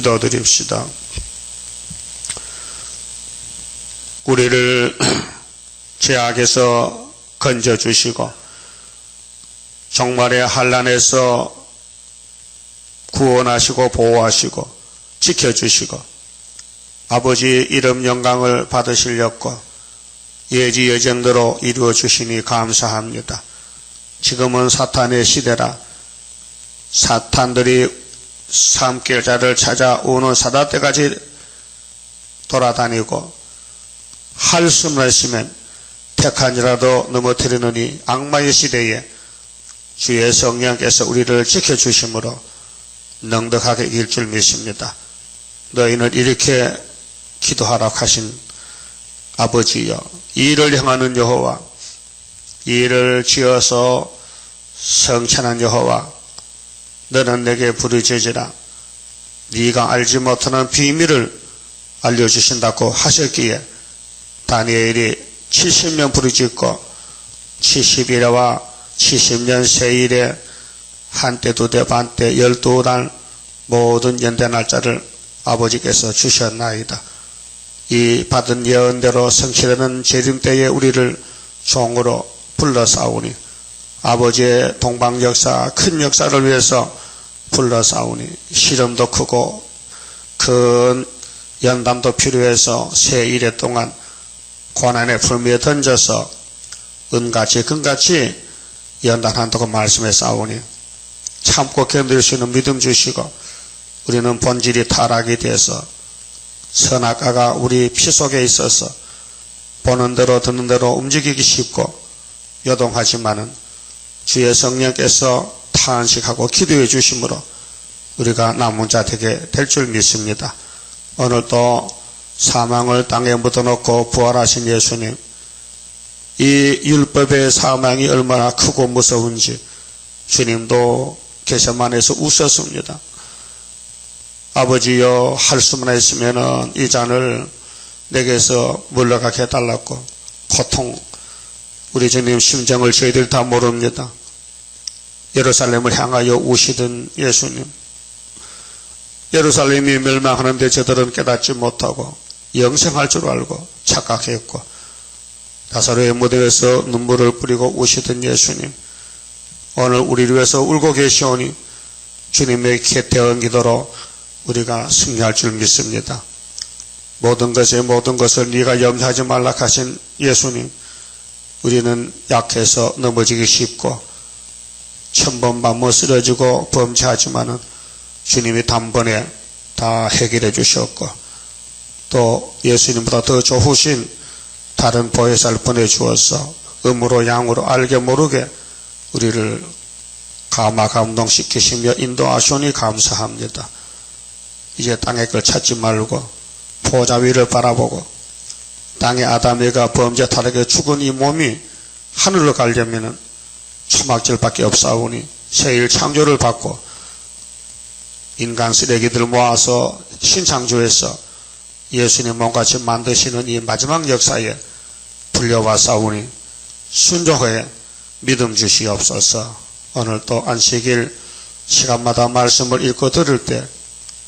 기도드립시다. 우리를 죄악에서 건져주시고 종말의 환난에서 구원하시고 보호하시고 지켜주시고 아버지 이름 영광을 받으시려고 예지 예정대로 이루어 주시니 감사합니다. 지금은 사탄의 시대라 사탄들이 삼킬자를 찾아오는 사다때까지 돌아다니고 할 수만 있으면 택한이라도 넘어뜨리느니 악마의 시대에 주의 성령께서 우리를 지켜주심으로 넉넉하게 이길 줄 믿습니다. 너희는 이렇게 기도하라고 하신 아버지여, 이를 향하는 여호와, 이를 지어서 성찬한 여호와, 너는 내게 부르짖으라. 네가 알지 못하는 비밀을 알려주신다고 하셨기에 다니엘이 70년 부르짖고 70일에와 70년 세일에 한때 두대 반때 12날 모든 연대 날짜를 아버지께서 주셨나이다. 이 받은 예언대로 성취되는 재림 때에 우리를 종으로 불러싸우니 아버지의 동방 역사 큰 역사를 위해서 불러싸우니 시름도 크고 큰 연단도 필요해서 세 일해 동안 고난의 풀미에 던져서 은같이 금같이 연단한다고 말씀해 싸우니 참고 견딜 수 있는 믿음 주시고 우리는 본질이 타락이 돼서 선악과가 우리 피 속에 있어서 보는 대로 듣는 대로 움직이기 쉽고 요동하지만은 주의 성령께서 탄식하고 기도해 주심으로 우리가 남은 자 되게 될 줄 믿습니다. 오늘도 사망을 땅에 묻어놓고 부활하신 예수님, 이 율법의 사망이 얼마나 크고 무서운지 주님도 겟세마네에서 웃었습니다. 아버지여, 할 수만 있으면은 이 잔을 내게서 물러가게 해달라고 고통, 우리 주님 심정을 저희들 다 모릅니다. 예루살렘을 향하여 우시던 예수님, 예루살렘이 멸망하는데 저들은 깨닫지 못하고 영생할 줄 알고 착각했고 나사로의 무대에서 눈물을 뿌리고 우시던 예수님, 오늘 우리를 위해서 울고 계시오니 주님의 기대한 기도로 우리가 승리할 줄 믿습니다. 모든 것을 네가 염려하지 말라 하신 예수님, 우리는 약해서 넘어지기 쉽고 천번만번 쓰러지고 범죄하지만은 주님이 단번에 다 해결해 주셨고 또 예수님보다 더 좋으신 다른 보혜사를 보내주어서 음으로 양으로 알게 모르게 우리를 감동시키시며 인도하시니 감사합니다. 이제 땅의 걸 찾지 말고 보좌 위를 바라보고 땅의 아담이가 범죄 타락에 죽은 이 몸이 하늘로 가려면은 초막절밖에 없사오니 새일 창조를 받고 인간 쓰레기들 모아서 신창조에서 예수님 몸같이 만드시는 이 마지막 역사에 불려와 싸우니 순종하여 믿음 주시옵소서. 오늘 또 안식일 시간마다 말씀을 읽고 들을 때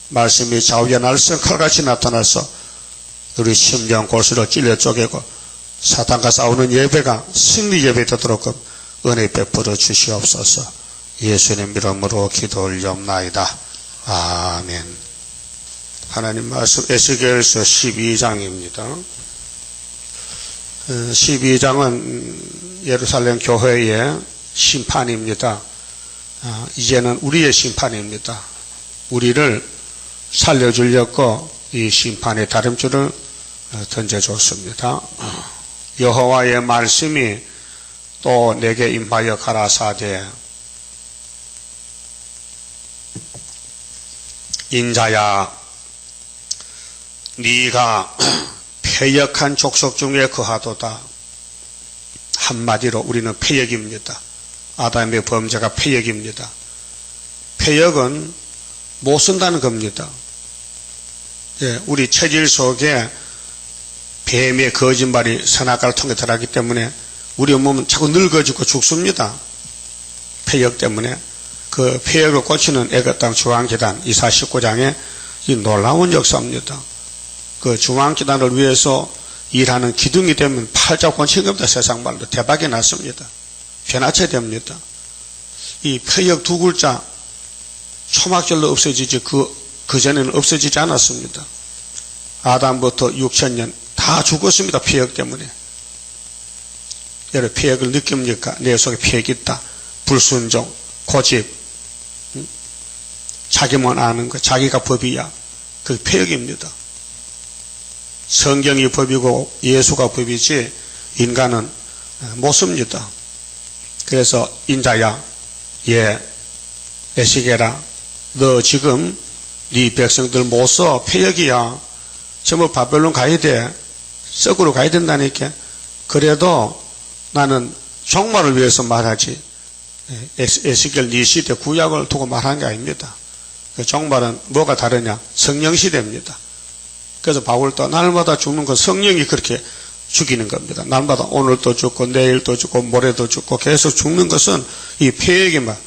말씀이 좌우에 날선 칼같이 나타나서 우리 심령 골수로 찔러 쪼개고 사탄과 싸우는 예배가 승리 예배 되도록 은혜 베풀어 주시옵소서. 예수님 이름으로 기도 올리옵나이다. 아멘. 하나님 말씀 에스겔서 12장입니다. 12장은 예루살렘 교회의 심판입니다. 이제는 우리의 심판입니다. 우리를 살려주려고 이 심판의 다림줄을 던져줬습니다. 여호와의 말씀이 또 내게 임하여 가라사대 인자야, 네가 패역한 족속 중에 거하도다. 한마디로 우리는 패역입니다. 아담의 범죄가 패역입니다. 패역은 못 쓴다는 겁니다. 우리 체질 속에 뱀의 거짓말이 선악과를 통해 들어가기 때문에 우리 몸은 자꾸 늙어지고 죽습니다. 패역 때문에. 그 패역을 고치는 애굽 땅 주황계단 이사 19장에 이 놀라운 역사입니다. 그 중앙기단을 위해서 일하는 기둥이 되면 팔자권 책임다 세상 말로 대박이 났습니다. 변화체 됩니다. 이 폐역 두 글자 초막절로 없어지지 그전에는 없어지지 않았습니다. 아담부터 6,000년 다 죽었습니다. 폐역 때문에. 여러분 폐역을 느낍니까? 내 속에 폐역이 있다. 불순종, 고집, 자기만 아는 거, 자기가 법이야. 그 폐역입니다. 성경이 법이고 예수가 법이지 인간은 못 씁니다. 그래서 인자야, 에시게라, 너 지금 네 백성들 못 써. 폐역이야. 전부 바벨론 가야 돼. 썩으로 가야 된다니까. 그래도 나는 종말을 위해서 말하지 에스겔 네 시대 구약을 두고 말하는 게 아닙니다. 그 종말은 뭐가 다르냐? 성령 시대입니다. 그래서 바울도 날마다 죽는 건 성령이 그렇게 죽이는 겁니다. 날마다 오늘도 죽고 내일도 죽고 모레도 죽고 계속 죽는 것은 이 폐역이 막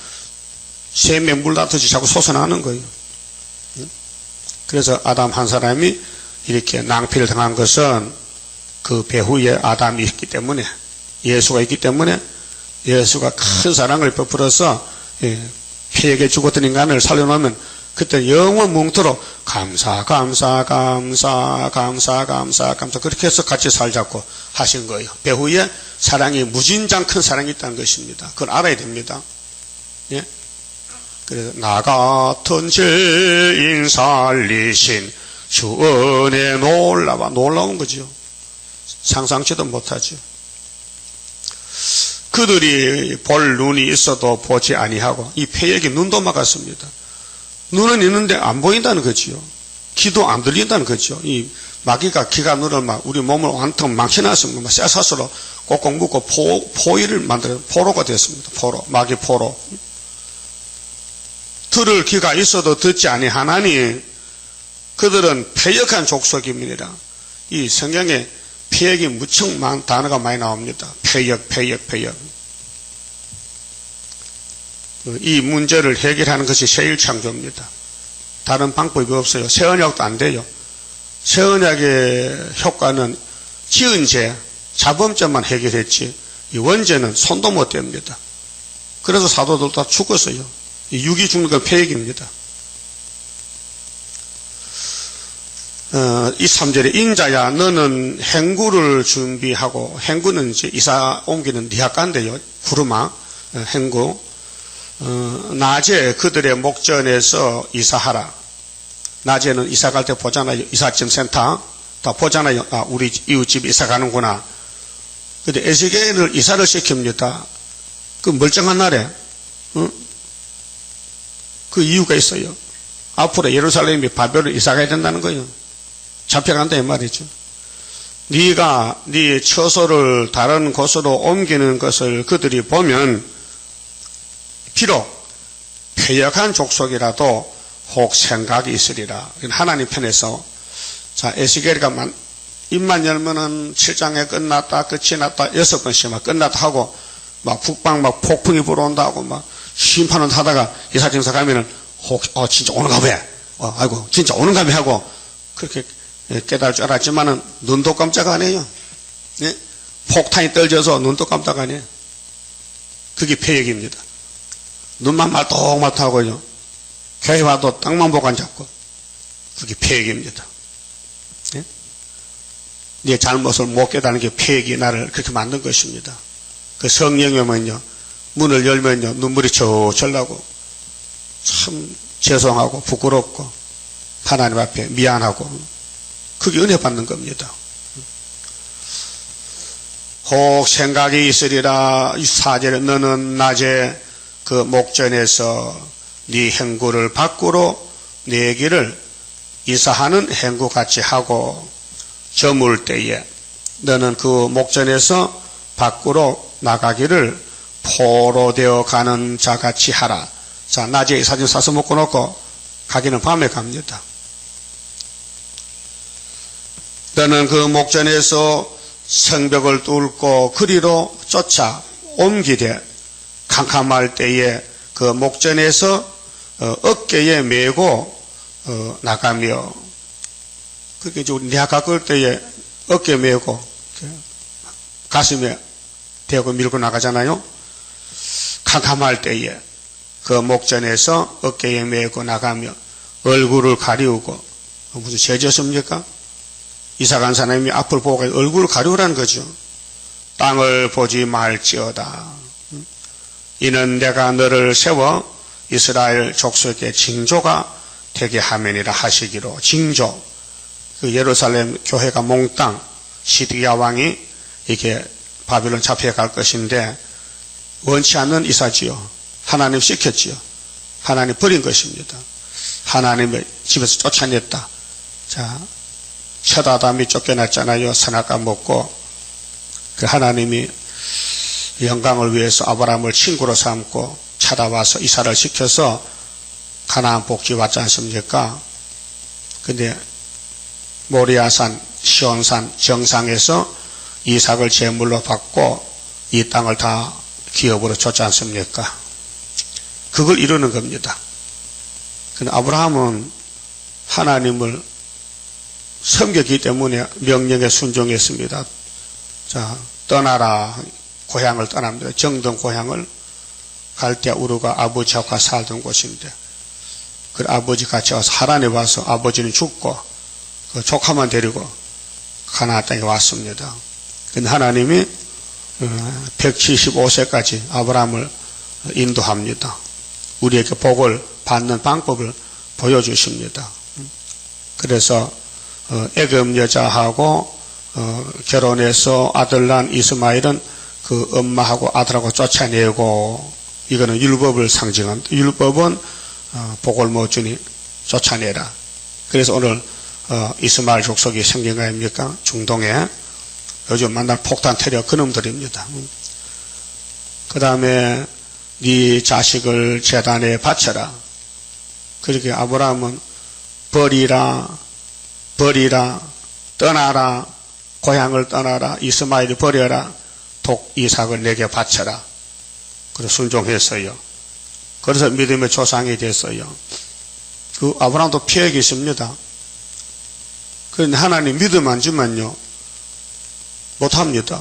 샘에 물 닿듯이 자꾸 솟아나는 거예요. 그래서 아담 한 사람이 이렇게 낭피를 당한 것은 그 배후에 아담이 있기 때문에, 예수가 있기 때문에, 예수가 큰 사랑을 베풀어서 폐역에 죽었던 인간을 살려놓으면 그때 영원 뭉토록 감사 그렇게 해서 같이 살자고 하신 거예요. 배후에 사랑이 무진장 큰 사랑이 있다는 것입니다. 그걸 알아야 됩니다. 예? 그래서 나 같은 죄인 살리신 주 은혜 놀라운 거죠. 상상치도 못하죠. 그들이 볼 눈이 있어도 보지 아니하고 이 폐역이 눈도 막았습니다. 눈은 있는데 안 보인다는 거지요. 귀도 안 들린다는 거죠. 이 마귀가 귀가 눈을 막 우리 몸을 완전 망쳐놨습니다. 막 쇠사슬로 꼭꼭 묶고 포위를 만들어 포로가 됐습니다. 마귀 포로. 들을 귀가 있어도 듣지 아니하나니 그들은 폐역한 족속입니다. 이 성경에 폐역이 무척 단어가 많이 나옵니다. 폐역. 이 문제를 해결하는 것이 새1창조입니다. 다른 방법이 없어요. 새 언약도 안 돼요. 새 언약의 효과는 지은 죄, 자범죄만 해결했지 이 원죄는 손도 못 댑니다. 그래서 사도들 다 죽었어요. 이 육이 죽는 건 폐역입니다. 이 3절에 인자야 너는 행구를 준비하고, 행구는 이제 이사 옮기는 니아간데요. 구르마 행구. 낮에 그들의 목전에서 이사하라. 낮에는 이사 갈 때 보잖아요. 이삿짐 센터 다 보잖아요. 아, 우리 이웃집 이사 가는구나. 근데 에스겔을 이사를 시킵니다. 그 멀쩡한 날에 그 이유가 있어요. 앞으로 예루살렘이 바벨론 이사 가야 된다는 거예요. 잡혀간다 이 말이죠. 네가 네 처소를 다른 곳으로 옮기는 것을 그들이 보면 비록 폐역한 족속이라도 혹 생각이 있으리라. 하나님 편에서 자 에스겔이가 입만 열면은 7장에 끝났다 끝이 났다 6번씩 막 끝났다 하고 막 북방 막 폭풍이 불어온다고 막 심판을 하다가 이사짐사 가면은 혹 진짜 오는가 봐. 아이고 진짜 오는가 봐 하고 그렇게 깨달을 줄 알았지만은 눈도 깜짝 안 해요. 예? 폭탄이 떨어져서 눈도 깜짝 안 해요. 그게 폐역입니다. 눈만 말똥말똥하고요. 교회 와도 땅만 보고 앉았고 그게 폐역입니다. 예? 네 잘못을 못 깨달은 게 폐역이 나를 그렇게 만든 것입니다. 그 성령이 오면요 문을 열면요 눈물이 철철 나고 참 죄송하고 부끄럽고 하나님 앞에 미안하고 그게 은혜 받는 겁니다. 혹 생각이 있으리라. 4절에 너는 낮에 그 목전에서 네 행구를 밖으로 네 길을 이사하는 행구같이 하고 저물 때에 너는 그 목전에서 밖으로 나가기를 포로되어 가는 자같이 하라. 자 낮에 이사짐 싸서 먹고 놓고 가기는 밤에 갑니다. 너는 그 목전에서 성벽을 뚫고 그리로 쫓아 옮기되 캄캄할 때에 그 목전에서 어깨에 메고 나가며, 그렇게 이제 우리 대학 가까울 때에 어깨 메고 가슴에 대고 밀고 나가잖아요. 캄캄할 때에 그 목전에서 어깨에 메고 나가며 얼굴을 가리우고, 무슨 죄졌습니까? 이사간 사람이 앞을 보고 얼굴을 가리우라는 거죠. 땅을 보지 말지어다. 이는 내가 너를 세워 이스라엘 족속의 징조가 되게 하면이라 하시기로. 징조. 그 예루살렘 교회가 몽땅 시드기야 왕이 이렇게 바빌론 잡혀갈 것인데 원치 않는 이사지요. 하나님 시켰지요. 하나님 버린 것입니다. 하나님의 집에서 쫓아냈다. 자, 첫 아담이 쫓겨났잖아요. 선악과 먹고. 그 하나님이 영광을 위해서 아브라함을 친구로 삼고 찾아와서 이사를 시켜서 가나안 복지 왔지 않습니까? 근데 모리아산, 시온산 정상에서 이삭을 제물로 받고 이 땅을 다 기업으로 줬지 않습니까? 그걸 이루는 겁니다. 근데 아브라함은 하나님을 섬겼기 때문에 명령에 순종했습니다. 자, 떠나라. 고향을 떠납니다. 정든 고향을 갈대 우르가 아버지와 살던 곳인데, 그 아버지 같이 와서 하란에 와서 아버지는 죽고 그 조카만 데리고 가나안 땅에 왔습니다. 근데 하나님이 175세까지 아브라함을 인도합니다. 우리에게 복을 받는 방법을 보여주십니다. 그래서 애굽 여자하고 결혼해서 아들 난 이스마엘은 그 엄마하고 아들하고 쫓아내고, 이거는 율법을 상징합니다. 율법은 복을 못 주니 쫓아내라. 그래서 오늘 이스마엘 족속이 생긴 거 아닙니까? 중동에 요즘 만날 폭탄 테러 그놈들입니다. 그 다음에 네 자식을 제단에 바쳐라. 그렇게 아브라함은 버리라, 떠나라, 고향을 떠나라, 이스마엘을 버려라, 독 이삭을 내게 바쳐라. 그래서 순종했어요. 그래서 믿음의 조상이 됐어요. 그 아브라함도 피해가 있습니다. 그런데 하나님 믿음 안 주면요 못합니다.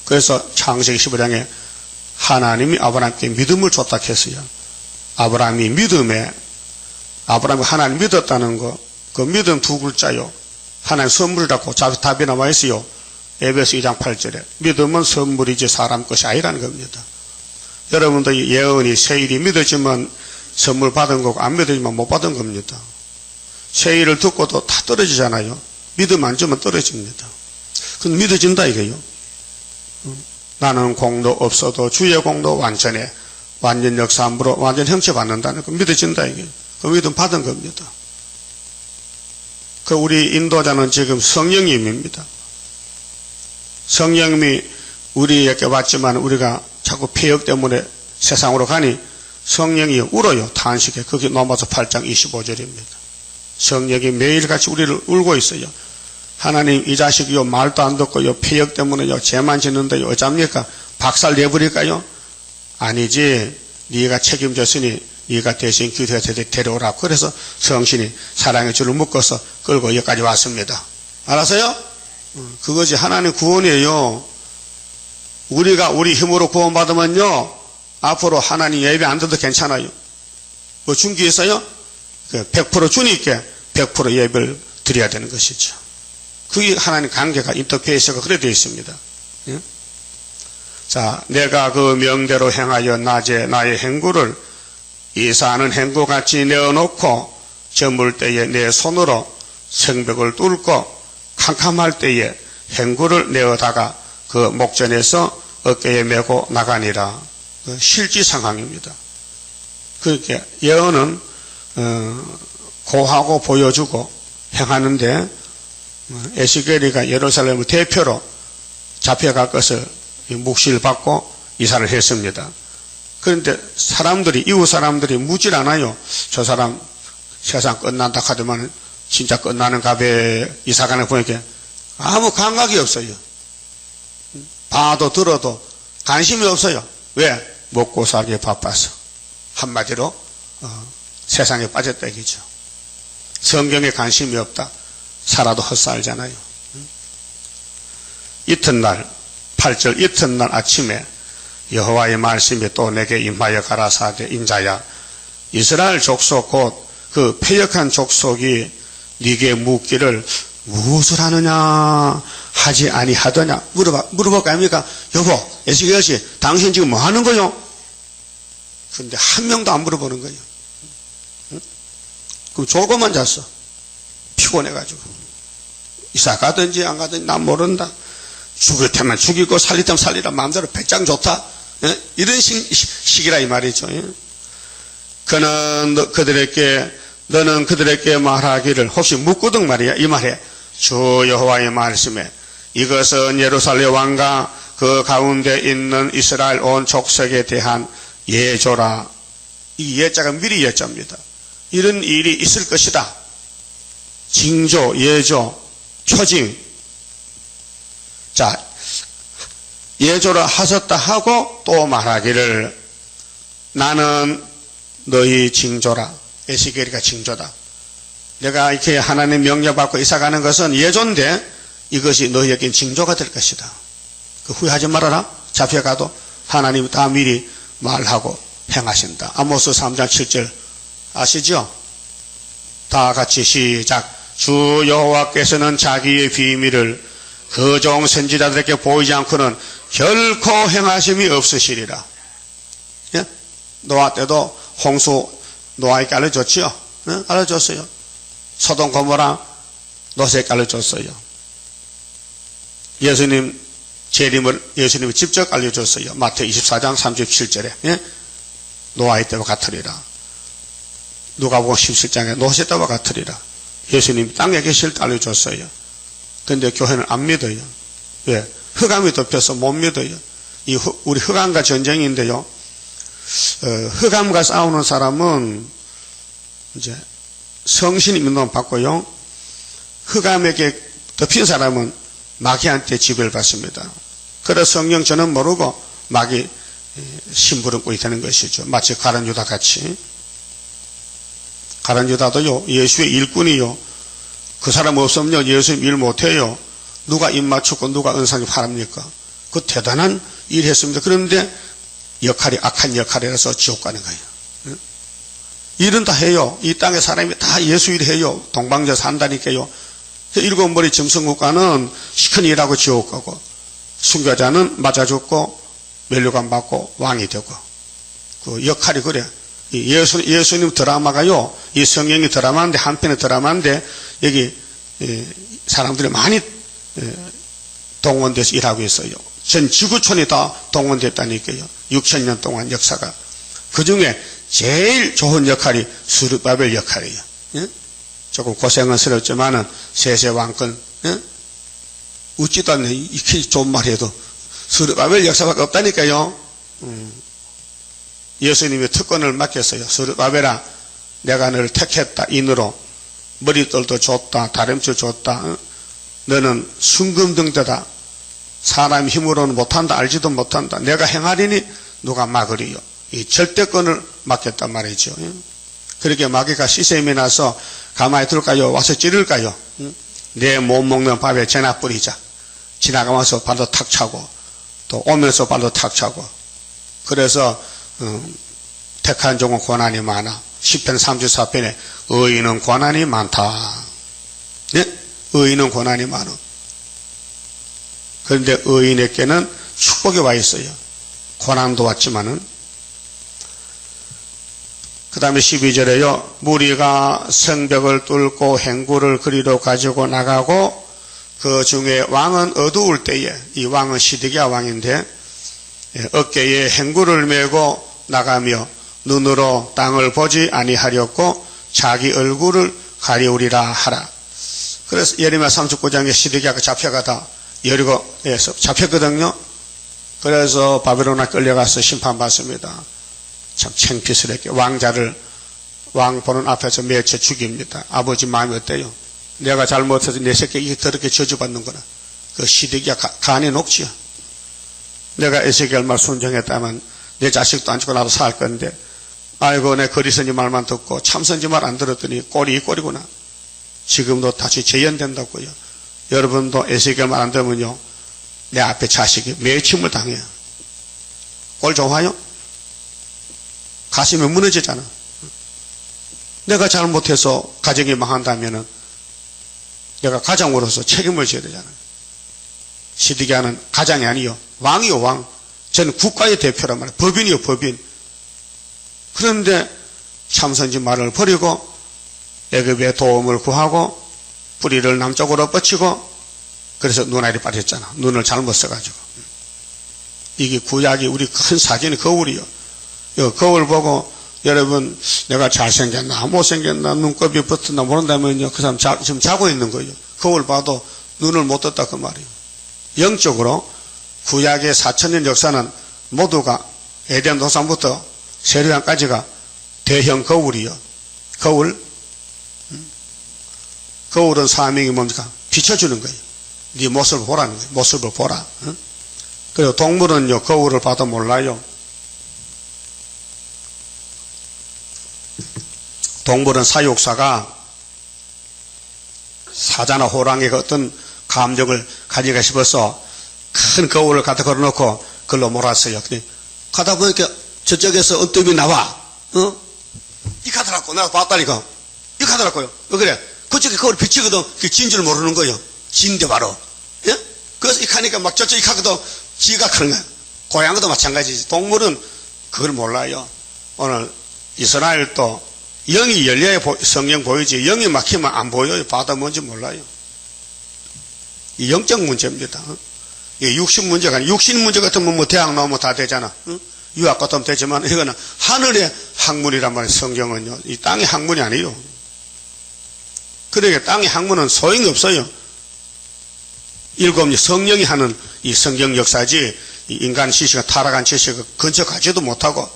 그래서 창세기 15장에 하나님이 아브라함께 믿음을 줬다 했어요. 아브라함이 하나님 믿었다는 거, 그 믿음 두 글자요. 하나님 선물이라고 답이 나와 있어요. 에베소 2장 8절에. 믿음은 선물이지 사람 것이 아니라는 겁니다. 여러분도 예언이 세일이 믿어지면 선물 받은 거고 안 믿어지면 못 받은 겁니다. 세일을 듣고도 다 떨어지잖아요. 믿음 안 주면 떨어집니다. 그건 믿어진다 이거요. 나는 공도 없어도 주의 공도 완전해. 완전 역사함으로 완전 형체 받는다는 거 믿어진다 이게. 그 믿음 받은 겁니다. 그 우리 인도자는 지금 성령님입니다. 성령님이 우리에게 왔지만 우리가 자꾸 폐역 때문에 세상으로 가니 성령이 울어요. 탄식해. 그게 로마서 8장 25절입니다. 성령이 매일같이 우리를 울고 있어요. 하나님 이 자식이요 말도 안 듣고요 폐역 때문에요 죄만 짓는데요 어쩝니까? 박살 내버릴까요? 아니지. 네가 책임졌으니 네가 대신 기도해서 데려오라. 그래서 성신이 사랑의 줄을 묶어서 끌고 여기까지 왔습니다. 알았어요? 그것이 하나님 구원이에요. 우리가 우리 힘으로 구원받으면요 앞으로 하나님 예배 안 드려도 괜찮아요. 뭐 준기 있어요? 100% 주니까 100% 예배를 드려야 되는 것이죠. 그게 하나님 관계가 인터페이스가 그래 되어 있습니다. 예? 자, 내가 그 명대로 행하여 낮에 나의 행구를 이사하는 행구같이 내어놓고 저물 때에 내 손으로 성벽을 뚫고 캄캄할 때에 행구를 내어다가 그 목전에서 어깨에 메고 나가니라. 그 실지 상황입니다. 그렇게 예언은 고하고 보여주고 행하는데 에스겔이가 예루살렘을 대표로 잡혀갈 것을 묵시를 받고 이사를 했습니다. 그런데 이웃 사람들이 묻질 않아요. 저 사람 세상 끝난다 하더만 진짜 끝나는 갑에 이사가는 보니까 아무 감각이 없어요. 봐도 들어도 관심이 없어요. 왜? 먹고 살기에 바빠서. 한마디로 세상에 빠졌다 이거죠. 성경에 관심이 없다. 살아도 헛살잖아요. 이튿날 8절 이튿날 아침에 여호와의 말씀이 또 내게 임하여 가라사대 인자야 이스라엘 족속 곧 그 패역한 족속이 네게 묻기를 무엇을 하느냐 하지 아니하더냐 물어볼까 합니까? 여보 에스겔씨 당신 지금 뭐 하는 거요? 근데 한 명도 안 물어보는 거예요. 응? 그럼 졸고만 잤어. 피곤해가지고 이사 가든지 안 가든지 난 모른다. 죽을 테면 죽이고 살릴 테면 살리라 마음대로 배짱 좋다. 예? 이런 식이라 이 말이죠. 예? 너는 그들에게 말하기를 혹시 묻거든 말이야. 이 말에 주 여호와의 말씀에 이것은 예루살렘 왕과 그 가운데 있는 이스라엘 온 족속에 대한 예조라. 이 예자가 미리 예자입니다. 이런 일이 있을 것이다. 징조, 예조, 표징. 자, 예조를 하셨다 하고 또 말하기를 나는 너희 징조라. 에스겔이가 징조다. 내가 이렇게 하나님 명령받고 이사가는 것은 예조인데 이것이 너희에겐 징조가 될 것이다. 그 후회하지 말아라. 잡혀가도 하나님이 다 미리 말하고 행하신다. 아모스 3장 7절 아시죠? 다 같이 시작. 주 여호와께서는 자기의 비밀을 그 종 선지자들에게 보이지 않고는 결코 행하심이 없으시리라. 예? 노아 때도 홍수 노아에게 알려줬지요. 예? 알려줬어요. 소돔 고모라 롯에게 알려줬어요. 예수님 재림을 예수님이 직접 알려줬어요. 마태복음 24장 37절에 예? 노아의 때와 같으리라. 누가복음 17장에 노아의 때와 같으리라. 예수님이 땅에 계실 때 알려줬어요. 그런데 교회는 안 믿어요. 왜? 흑암이 덮여서 못 믿어요. 우리 흑암과 전쟁인데요. 흑암과 싸우는 사람은 이제 성신이 믿는 받고요. 흑암에게 덮인 사람은 마귀한테 지배를 받습니다. 그래서 성령 저는 모르고 마귀 심부름꾼이 되는 것이죠. 마치 가룟 유다 같이. 가룟 유다도요, 예수의 일꾼이요. 그 사람 없으면 예수님 일 못해요. 누가 입 맞추고 누가 은상이 파랍니까? 그 대단한 일 했습니다. 그런데 역할이 악한 역할이라서 지옥 가는 거예요. 일은 다 해요. 이 땅에 사람이 다 예수 일 해요. 동방자 산다니까요. 일곱 머리 짐승국가는 시큰 일하고 지옥 가고 순교자는 맞아 죽고 면류관 받고 왕이 되고 그 역할이 그래. 예수님 드라마가요. 이 성경이 드라마인데 한편의 드라마인데 여기 사람들이 많이 동원돼서 일하고 있어요. 전 지구촌이 다 동원됐다니까요. 6,000년 동안 역사가. 그 중에 제일 좋은 역할이 스룹바벨 역할이에요. 예? 조금 고생은 스럽지만은 세세왕권 예? 웃지도 않네. 이렇게 좋은 말 해도 스룹바벨 역사밖에 없다니까요. 예수님이 특권을 맡겼어요. 스룹바벨아 내가 너를 택했다. 인으로 머리털도 줬다. 다림줄 줬다. 너는 순금등대다. 사람 힘으로는 못한다. 알지도 못한다. 내가 행하리니 누가 막으리요. 이 절대권을 맡겼단 말이죠. 그렇게 마귀가 시샘이 나서 가만히 둘까요? 와서 찌를까요? 내 못 먹는 밥에 전화 뿌리자. 지나가면서 발도 탁 차고 또 오면서 발도 탁 차고. 그래서 택한 종은 고난이 많아. 시편 34편에 의인은 고난이 많다. 네? 의인은 고난이 많아. 그런데 의인에게는 축복이 와 있어요. 고난도 왔지만은. 그 다음에 12절에요. 무리가 성벽을 뚫고 행구를 그리로 가지고 나가고 그 중에 왕은 어두울 때에 이 왕은 시드기야 왕인데 어깨에 행구를 메고 나가며 눈으로 땅을 보지 아니하렸고 자기 얼굴을 가리우리라 하라. 그래서 예레미야 39장에 시드기야가 잡혀가다 여리고에서 잡혔거든요. 그래서 바벨론에 끌려가서 심판받습니다. 참 창피스럽게 왕자를 왕 보는 앞에서 매쳐 죽입니다. 아버지 마음이 어때요? 내가 잘못해서 내 새끼 이렇게 더럽게 저주받는구나. 그 시드기야 간이 녹지요. 내가 에스겔 말 순종했다면 내 자식도 안 죽고 나도 살 건데 아이고 내 거리선지 말만 듣고 참선지 말 안 들었더니 꼴이 이 꼴이구나. 지금도 다시 재현된다고요. 여러분도 에스겔 안 되면요, 내 앞에 자식이 매침을 당해요. 꼴 좋아요? 가슴이 무너지잖아. 내가 잘못해서 가정이 망한다면은 내가 가장으로서 책임을 져야 되잖아. 시드기야는 가장이 아니요, 왕이요, 왕. 저는 국가의 대표란 말이에요. 법인이요, 법인. 그런데 참선지 말을 버리고 애굽의 도움을 구하고 뿌리를 남쪽으로 뻗치고, 그래서 눈알이 빠졌잖아. 눈을 잘못 써가지고. 이게 구약이 우리 큰 사진이 거울이요. 이 거울 보고 여러분 내가 잘생겼나 못생겼나 눈곱이 붙었나 모른다면요, 그 사람 지금 자고 있는 거예요. 거울 봐도 눈을 못 떴다 그 말이에요. 영적으로 구약의 4000년 역사는 모두가 에덴 동산부터 세례단까지가 대형 거울이요. 거울. 거울은 사명이 뭡니까? 비춰주는 거예요. 네 모습을 보라는 거예요. 모습을 보라. 그리고 동물은요, 거울을 봐도 몰라요. 동물은 사육사가 사자나 호랑이가 어떤 감정을 가지가 싶어서 큰 거울을 갖다 걸어놓고 그걸로 몰았어요. 가다 보니까 저쪽에서 언뜻이 나와. 이 가더라고. 내가 봤다니까. 이 가더라고요. 왜 그래? 그쪽에 거울 비치거든. 그게 진 줄 모르는 거예요. 진데 바로. 예? 그래서 이 가니까 막 저쪽 이 가거든. 지가 크는 거예요. 고양이도 마찬가지지. 동물은 그걸 몰라요. 오늘 이스라엘도 영이 열려야 성경 보이지, 영이 막히면 안 보여요. 바다 뭔지 몰라요. 이 영적 문제입니다. 이 육신 문제가 아니라, 육신 문제 같으면 뭐 대학 나오면 다 되잖아. 유학 같으면 되지만 이거는 하늘의 학문이란 말이에요. 성경은요, 이 땅의 학문이 아니에요. 그러니까 땅의 학문은 소용이 없어요. 일곱 성령이 하는 이 성경 역사지, 이 인간 지식은 타락한 지식을 근처 가지도 못하고.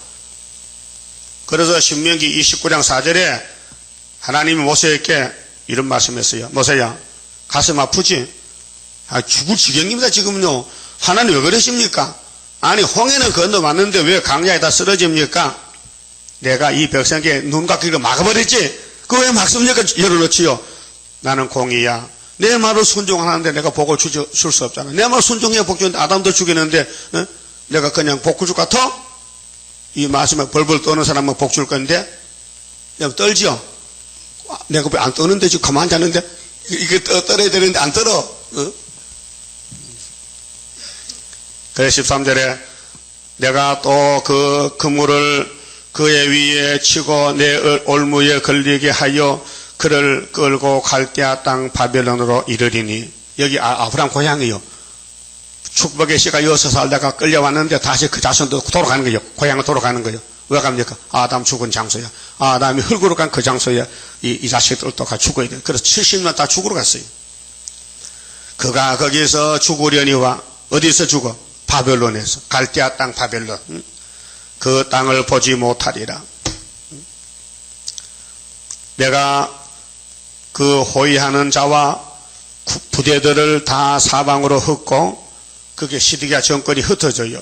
그래서 신명기 29장 4절에 하나님이 모세에게 이런 말씀했어요. 모세야, 가슴 아프지? 죽을 지경입니다. 지금요. 하나님 왜 그러십니까? 아니, 홍해는 건너왔는데 왜 강야에다 쓰러집니까? 내가 이 백성에게 눈 감기를 막아버렸지? 그거 왜 막습니까? 열어놓지요. 나는 공의야. 내 말을 순종하는데 내가 복을 줄 수 없잖아. 내 말 순종해야 복 주는데 아담도 죽이는데 내가 그냥 복 줄 것 같아? 이 말씀에 벌벌 떠는 사람은 복 줄 건데, 떨지요? 내가 왜 안 떠는데 지금 가만히 자는데, 이게 떨어야 되는데 안 떨어. 그래서 13절에 내가 또 그 그물을 그의 위에 치고 내 올무에 걸리게 하여 그를 끌고 갈대아 땅 바벨론으로 이르리니, 여기 아브람 고향이요. 축복의 씨가 여기서 살다가 끌려왔는데 다시 그 자손도 돌아가는 거예요. 고향을 돌아가는 거예요. 왜 갑니까? 아담 죽은 장소야. 아담이 흙으로 간 그 장소야. 이 자식들도 다 죽어야 돼. 그래서 70년 다 죽으러 갔어요. 그가 거기서 죽으려니와 어디서 죽어? 바벨론에서. 갈대아 땅 바벨론. 그 땅을 보지 못하리라. 내가 그 호위하는 자와 부대들을 다 사방으로 흩고, 그게 시드기야 정권이 흩어져요.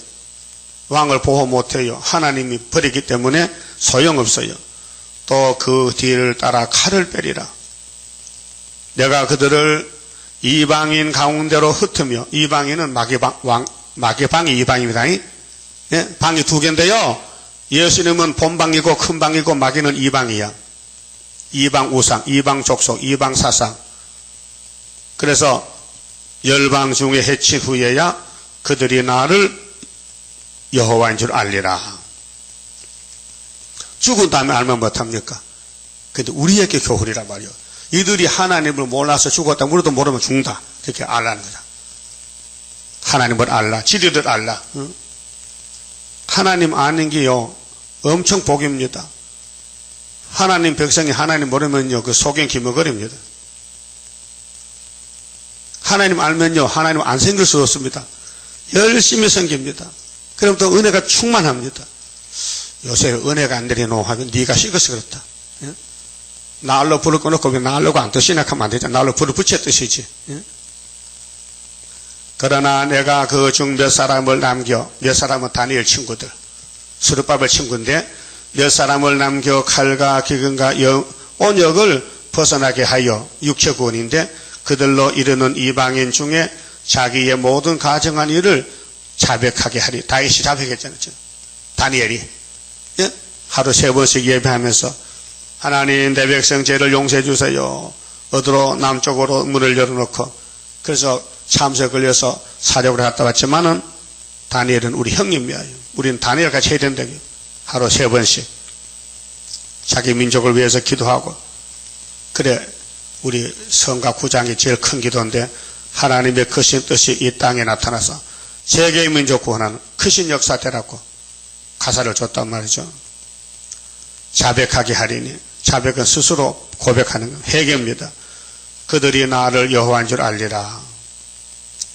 왕을 보호 못해요. 하나님이 버리기 때문에 소용없어요. 또 그 뒤를 따라 칼을 빼리라. 내가 그들을 이방인 가운데로 흩으며, 이방인은 마귀방이 이방입니다. 예? 방이 두 개인데요, 예수님은 본방이고 큰 방이고 마귀는 이방이야. 이방 우상, 이방 족속, 이방 사상. 그래서 열방 중에 해친 후에야 그들이 나를 여호와인 줄 알리라. 죽은 다음에 알면 못합니까? 근데 우리에게 교훈이란 말이요. 이들이 하나님을 몰라서 죽었다. 우리도 모르면 죽는다. 그렇게 알라는 거다. 하나님을 알라. 지리를 알라. 응? 하나님 아는 게요, 엄청 복입니다. 하나님 백성이 하나님 모르면요, 그 속엔 기머거립니다. 하나님 알면요, 하나님 안 생길 수 없습니다. 열심히 섬깁니다. 그럼 또 은혜가 충만합니다. 요새 은혜가 안 내려놓고 하면 네가 식어서 그렇다. 예? 나알로 불을 꺼놓고 왜 나알로가 안 뜨시나 하면 안 되잖아. 나알로 불을 붙여 뜨시지. 예? 그러나 내가 그 중 몇 사람을 남겨, 몇 사람은 다니엘 친구들, 스룹바벨 친구인데 몇 사람을 남겨 칼과 기근과 온역을 벗어나게 하여 육체 구원인데 그들로 이르는 이방인 중에 자기의 모든 가정한 일을 자백하게 하리. 다윗이 자백했잖아요. 다니엘이. 예? 하루 3번씩 예배하면서 하나님 내 백성 죄를 용서해 주세요. 어디로 남쪽으로 문을 열어놓고 그래서 참새에 걸려서 사력으로 갔다 왔지만은 다니엘은 우리 형님이에요. 우리는 다니엘 같이 해야 된다고요. 하루 3번씩 자기 민족을 위해서 기도하고 그래 우리 성가 구장이 제일 큰 기도인데 하나님의 크신 뜻이 이 땅에 나타나서 세계의 민족 구원하는 크신 역사 되라고 가사를 줬단 말이죠. 자백하게 하리니 자백은 스스로 고백하는 것, 회개입니다. 그들이 나를 여호와인 줄 알리라.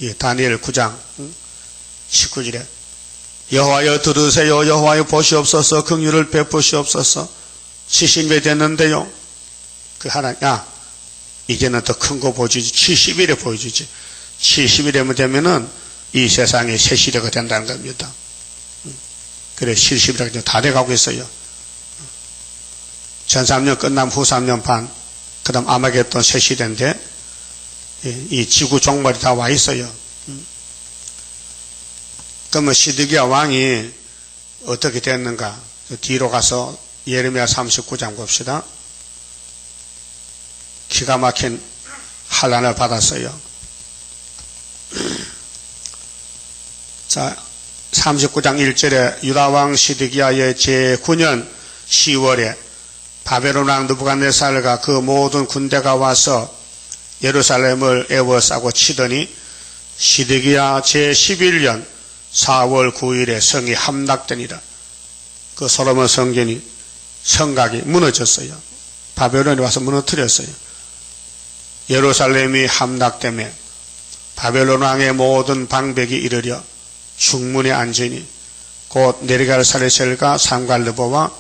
이 다니엘 9장 19절에 여호와여 들으세요. 여호와여 보시옵소서. 긍휼을 베푸시옵소서. 70이 됐는데요. 그 하나님 이제는 더 큰 거 보여주지. 70일에 보여주지. 70일에 되면은 이 세상에 새 시대가 된다는 겁니다. 그래 70일이 다 돼가고 있어요. 전 3년 끝나면 후 3년 반, 그 다음 아마겟돈 새 시대인데 이 지구 종말이 다 와 있어요. 그러면 시드기야 왕이 어떻게 됐는가? 뒤로 가서 예레미야 39장 봅시다. 기가 막힌 환난을 받았어요. 자, 39장 1절에 유다왕 시드기야의 제9년 10월에 바벨론 왕 느부갓네살과 그 모든 군대가 와서 예루살렘을 에워싸고 치더니 시드기야 제11년 4월 9일에 성이 함락되니라. 그 솔로몬 성전이 성곽이 무너졌어요. 바벨론이 와서 무너뜨렸어요. 예루살렘이 함락되며 바벨론 왕의 모든 방백이 이르려 중문에 앉으니 곧 네리갈 사레셀과 삼갈르보와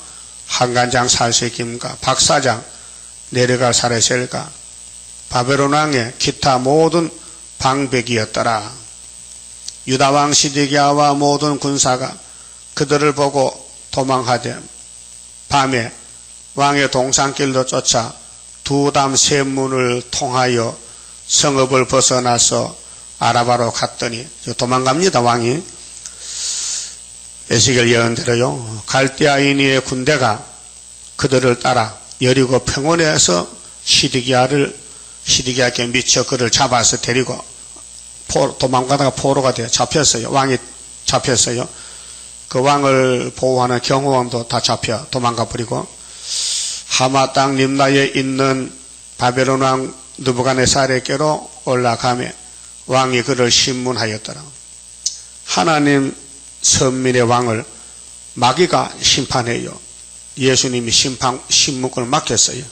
한간장 살세김과 박사장 네리갈 사레셀과 바벨론 왕의 기타 모든 방백이었더라. 유다왕 시드기야와 모든 군사가 그들을 보고 도망하되 밤에 왕의 동산길로 쫓아 두담 샘문을 통하여 성읍을 벗어나서 아라바로 갔더니 도망갑니다. 왕이 에스겔 예언대로요. 갈대아인의 군대가 그들을 따라 여리고 평원에서 시드기야께 미쳐 그를 잡아서 데리고 도망가다가 포로가 되어 잡혔어요. 왕이 잡혔어요. 그 왕을 보호하는 경호원도 다 잡혀 도망가 버리고 하마 땅 림나에 있는 바벨론 왕 느부갓네살에게로 올라가며 왕이 그를 신문하였더라. 하나님 선민의 왕을 마귀가 심판해요. 예수님이 신문권을 맡겼어요.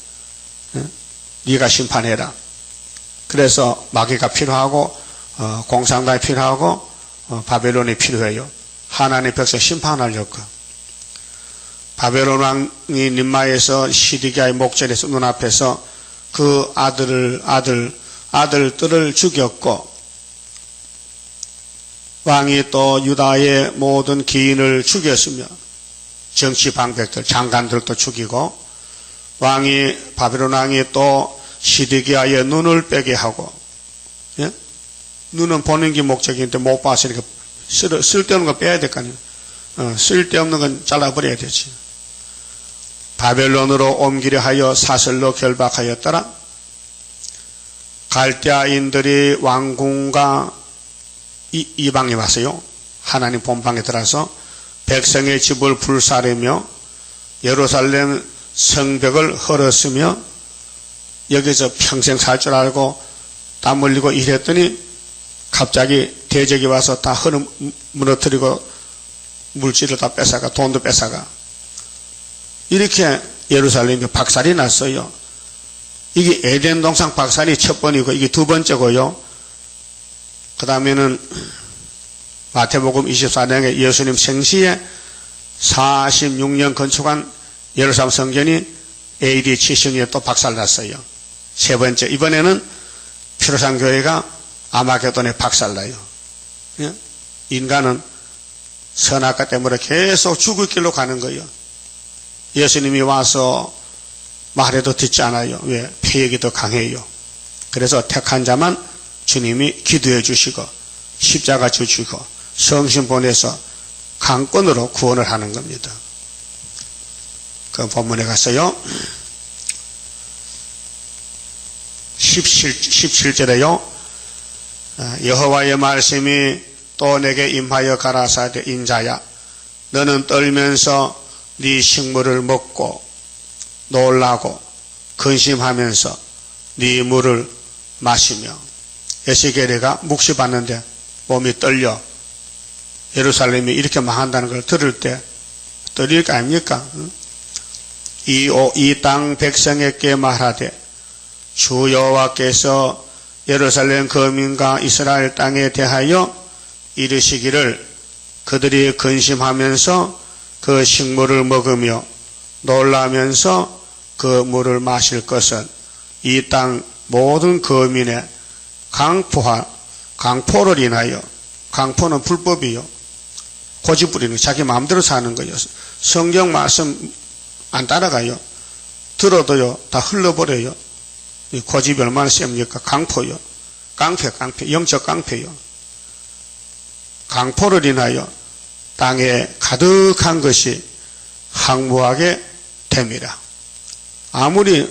네가 심판해라. 그래서 마귀가 필요하고 공산당이 필요하고 바벨론이 필요해요. 하나님 백성 심판하려고. 바벨론 왕이 림마에서 시드기야의 목전에서 눈앞에서 그 아들들을 죽였고 왕이 또 유다의 모든 기인을 죽였으며 정치 방백들 장관들도 죽이고 왕이 바벨론 왕이 또 시드기야의 눈을 빼게 하고 예? 눈은 보는 게 목적인데 못 봤으니까 쓸데없는 거 빼야 될 거 아니에요. 쓸데없는 건 잘라버려야 되지. 바벨론으로 옮기려 하여 사슬로 결박하였더라. 갈대아인들이 왕궁과 이방에 왔어요. 하나님 본방에 들어서 백성의 집을 불사르며 예루살렘 성벽을 헐었으며 여기서 평생 살 줄 알고 땀 흘리고 일했더니 갑자기 대적이 와서 다 무너뜨리고 물질을 다 뺏어가 돈도 뺏어가 이렇게 예루살렘이 박살이 났어요. 이게 에덴 동산 박살이 첫 번이고 이게 두 번째고요. 그 다음에는 마태복음 24장에 예수님 생시에 46년 건축한 예루살렘 성전이 AD 70년에 또 박살났어요. 세 번째, 이번에는 피로상 교회가 아마겟돈에 박살나요. 예? 인간은 선악과 때문에 계속 죽을 길로 가는 거예요. 예수님이 와서 말해도 듣지 않아요. 왜? 폐역이 더 강해요. 그래서 택한 자만 주님이 기도해 주시고 십자가 주시고 성신 보내서 강권으로 구원을 하는 겁니다. 그 본문에 가서요. 17절에요. 여호와의 말씀이 또 내게 임하여 가라사대 인자야 너는 떨면서 네 식물을 먹고 놀라고 근심하면서 네 물을 마시며 에스겔이가 묵시받는데 몸이 떨려 예루살렘이 이렇게 망한다는 걸 들을 때 떨릴 거 아닙니까? 이 땅 백성에게 말하되 주 여호와께서 예루살렘 거민과 이스라엘 땅에 대하여 이르시기를 그들이 근심하면서 그 식물을 먹으며 놀라면서 그 물을 마실 것은 이 땅 모든 거민의 강포를 인하여 강포는 불법이요 고집 부리는 자기 마음대로 사는 거예요. 성경 말씀 안 따라가요. 들어도요 다 흘러버려요. 이 고집이 얼마나 셉니까? 강포요. 깡패 영적 깡패요. 강포를 인하여 땅에 가득한 것이 황무하게 됩니다. 아무리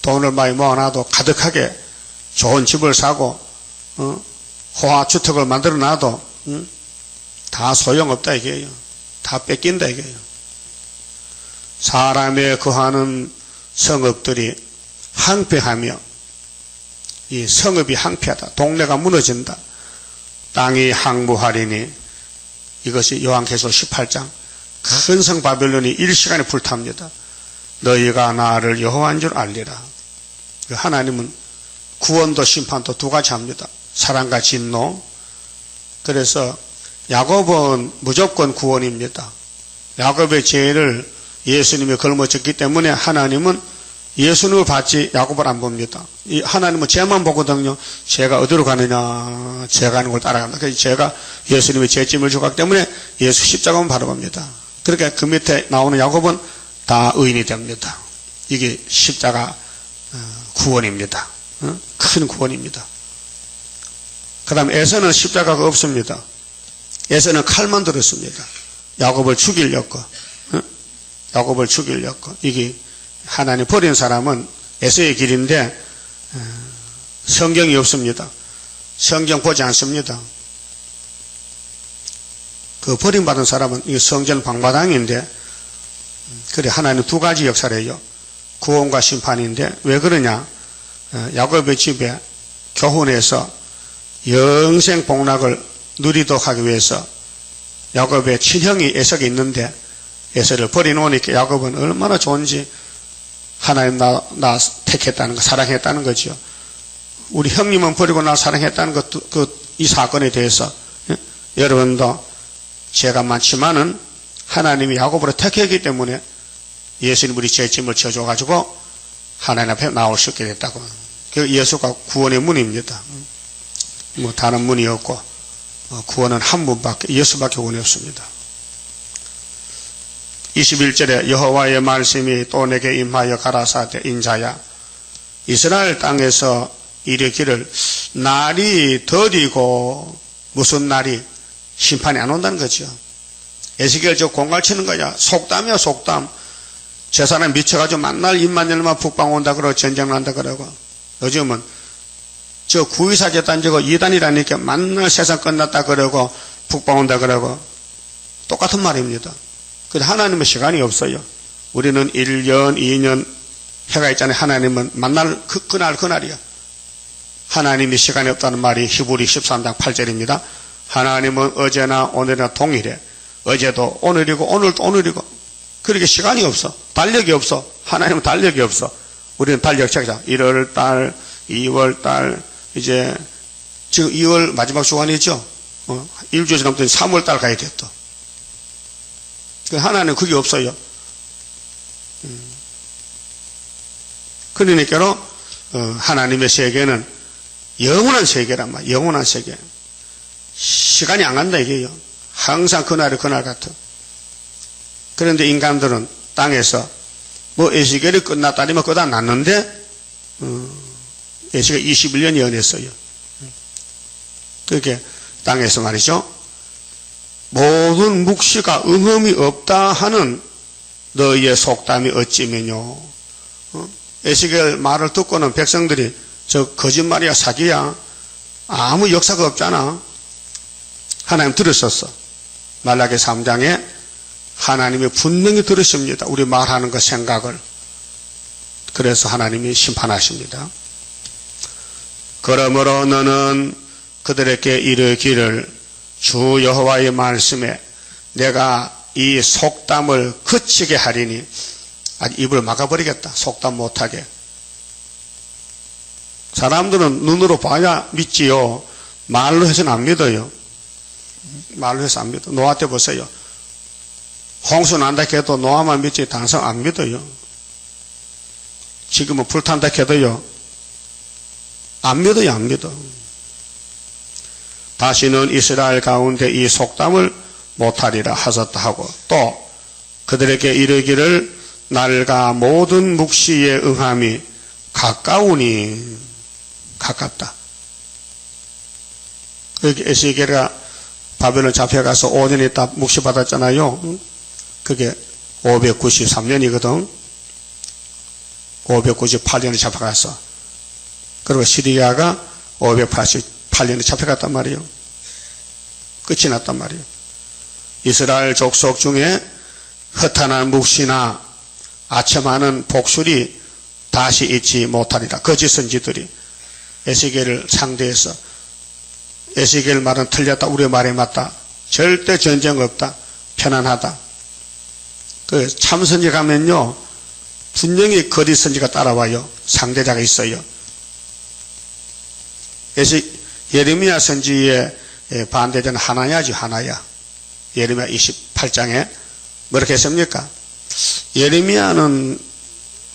돈을 많이 모아놔도 가득하게 좋은 집을 사고 호화주택을 만들어놔도 다 소용없다 이게요. 다 뺏긴다 이게요. 사람의 거하는 성읍들이 황폐하며 이 성읍이 황폐하다. 동네가 무너진다. 땅이 황무하리니 이것이 요한계시록 18장 큰 성 바벨론이 일시간에 불탑니다. 너희가 나를 여호와인 줄 알리라. 하나님은 구원도 심판도 두 가지 합니다. 사랑과 진노. 그래서 야곱은 무조건 구원입니다. 야곱의 죄를 예수님이 걸머졌기 때문에 하나님은 예수님을 봤지 야곱을 안 봅니다. 하나님은 죄만 보거든요. 죄가 어디로 가느냐. 죄가 하는 걸 따라간다. 그래서 죄가 예수님의 죄짐을 주었기 때문에 예수 십자가만 바라봅니다. 그러니까 그 밑에 나오는 야곱은 다 의인이 됩니다. 이게 십자가 구원입니다. 큰 구원입니다. 그 다음 에서는 십자가가 없습니다. 에서는 칼만 들었습니다. 야곱을 죽이려고. 야곱을 죽이려고. 이게 하나님 버린 사람은 에서의 길인데 성경이 없습니다. 성경 보지 않습니다. 그 버림받은 사람은 이 성전 방바당인데 그래 하나님 두 가지 역사를 해요. 구원과 심판인데 왜 그러냐. 야곱의 집에 교훈해서 영생 복락을 누리도록 하기 위해서 야곱의 친형이 에서가 있는데 에서를 버려놓으니까 야곱은 얼마나 좋은지 하나님 나 택했다는 거, 사랑했다는 거죠. 우리 형님은 버리고 나 사랑했다는 것, 이 사건에 대해서 여러분도 죄가 많지만은 하나님이 야곱으로 택했기 때문에 예수님 우리 죄짐을 져줘가지고 하나님 앞에 나올 수 있게 됐다고. 그 예수가 구원의 문입니다. 뭐 다른 문이 없고 구원은 한 문밖에 예수밖에 구원이 없습니다. 21절에 여호와의 말씀이 또 내게 임하여 가라사대 인자야 이스라엘 땅에서 이르기를 날이 더디고 무슨 날이 심판이 안 온다는 거죠. 에스겔 저 공갈 치는 거야. 속담이야 속담. 저 사람 미쳐가지고 만날 입만 열면 북방 온다 그러고 전쟁 난다 그러고 요즘은 저 구의사제단 저거 이단이라니까 만날 세상 끝났다 그러고 북방 온다 그러고 똑같은 말입니다. 근데 하나님은 시간이 없어요. 우리는 1년, 2년 해가 있잖아요. 하나님은 만날 그날이야. 하나님이 시간이 없다는 말이 히브리 13장 8절입니다. 하나님은 어제나 오늘이나 동일해. 어제도 오늘이고 오늘도 오늘이고. 그렇게 시간이 없어. 달력이 없어. 하나님은 달력이 없어. 우리는 달력 책자. 1월달, 2월달, 이제 지금 2월 마지막 주간이죠. 일주일 넘더니 3월달 가야 돼 또. 하나님은 그게 없어요. 그러니까 하나님의 세계는 영원한 세계란 말이야. 영원한 세계. 시간이 안 간다 이게요. 항상 그날이 그날 같아. 그런데 인간들은 땅에서 뭐 에스겔이 끝났다니면 끝 안 났는데 에스겔 21년 예언했어요. 그렇게 땅에서 말이죠. 모든 묵시가 응음이 없다 하는 너희의 속담이 어찌면요. 에스겔 말을 듣고는 백성들이 저 거짓말이야 사기야 아무 역사가 없잖아. 하나님 들으셨어. 말라기 3장에 하나님이 분명히 들으십니다. 우리 말하는 그 생각을. 그래서 하나님이 심판하십니다. 그러므로 너는 그들에게 이르기를 주 여호와의 말씀에 내가 이 속담을 그치게 하리니 아주 입을 막아버리겠다. 속담 못하게. 사람들은 눈으로 봐야 믿지요. 말로 해서는 안 믿어요. 말로 해서 안 믿어. 노아 때 보세요. 홍수 난다 해도 노아만 믿지 다른 사람 안 믿어요. 지금은 불탄다 해도요. 안 믿어요. 안 믿어. 다시는 이스라엘 가운데 이 속담을 못하리라 하셨다 하고 또 그들에게 이르기를 날과 모든 묵시의 응함이 가까우니 가깝다. 에스겔가 바벨론 잡혀가서 5년 있다 묵시 받았잖아요. 그게 593년이거든. 598년에 잡혀갔어. 그리고 시리아가 588년에 잡혀갔단 말이에요. 끝이 났단 말이에요. 이스라엘 족속 중에 허탄한 묵시나 아첨하는 복술이 다시 잊지 못하리라. 거짓 선지들이 에스겔을 상대해서 에스겔 말은 틀렸다. 우리 말이 맞다. 절대 전쟁 없다. 편안하다. 그 참선지 가면요. 분명히 거짓 선지가 따라와요. 상대자가 있어요. 예레미야 선지의 반대자는 하나야지 하나야. 예레미야 28장에 뭐렇게 했습니까? 예레미야는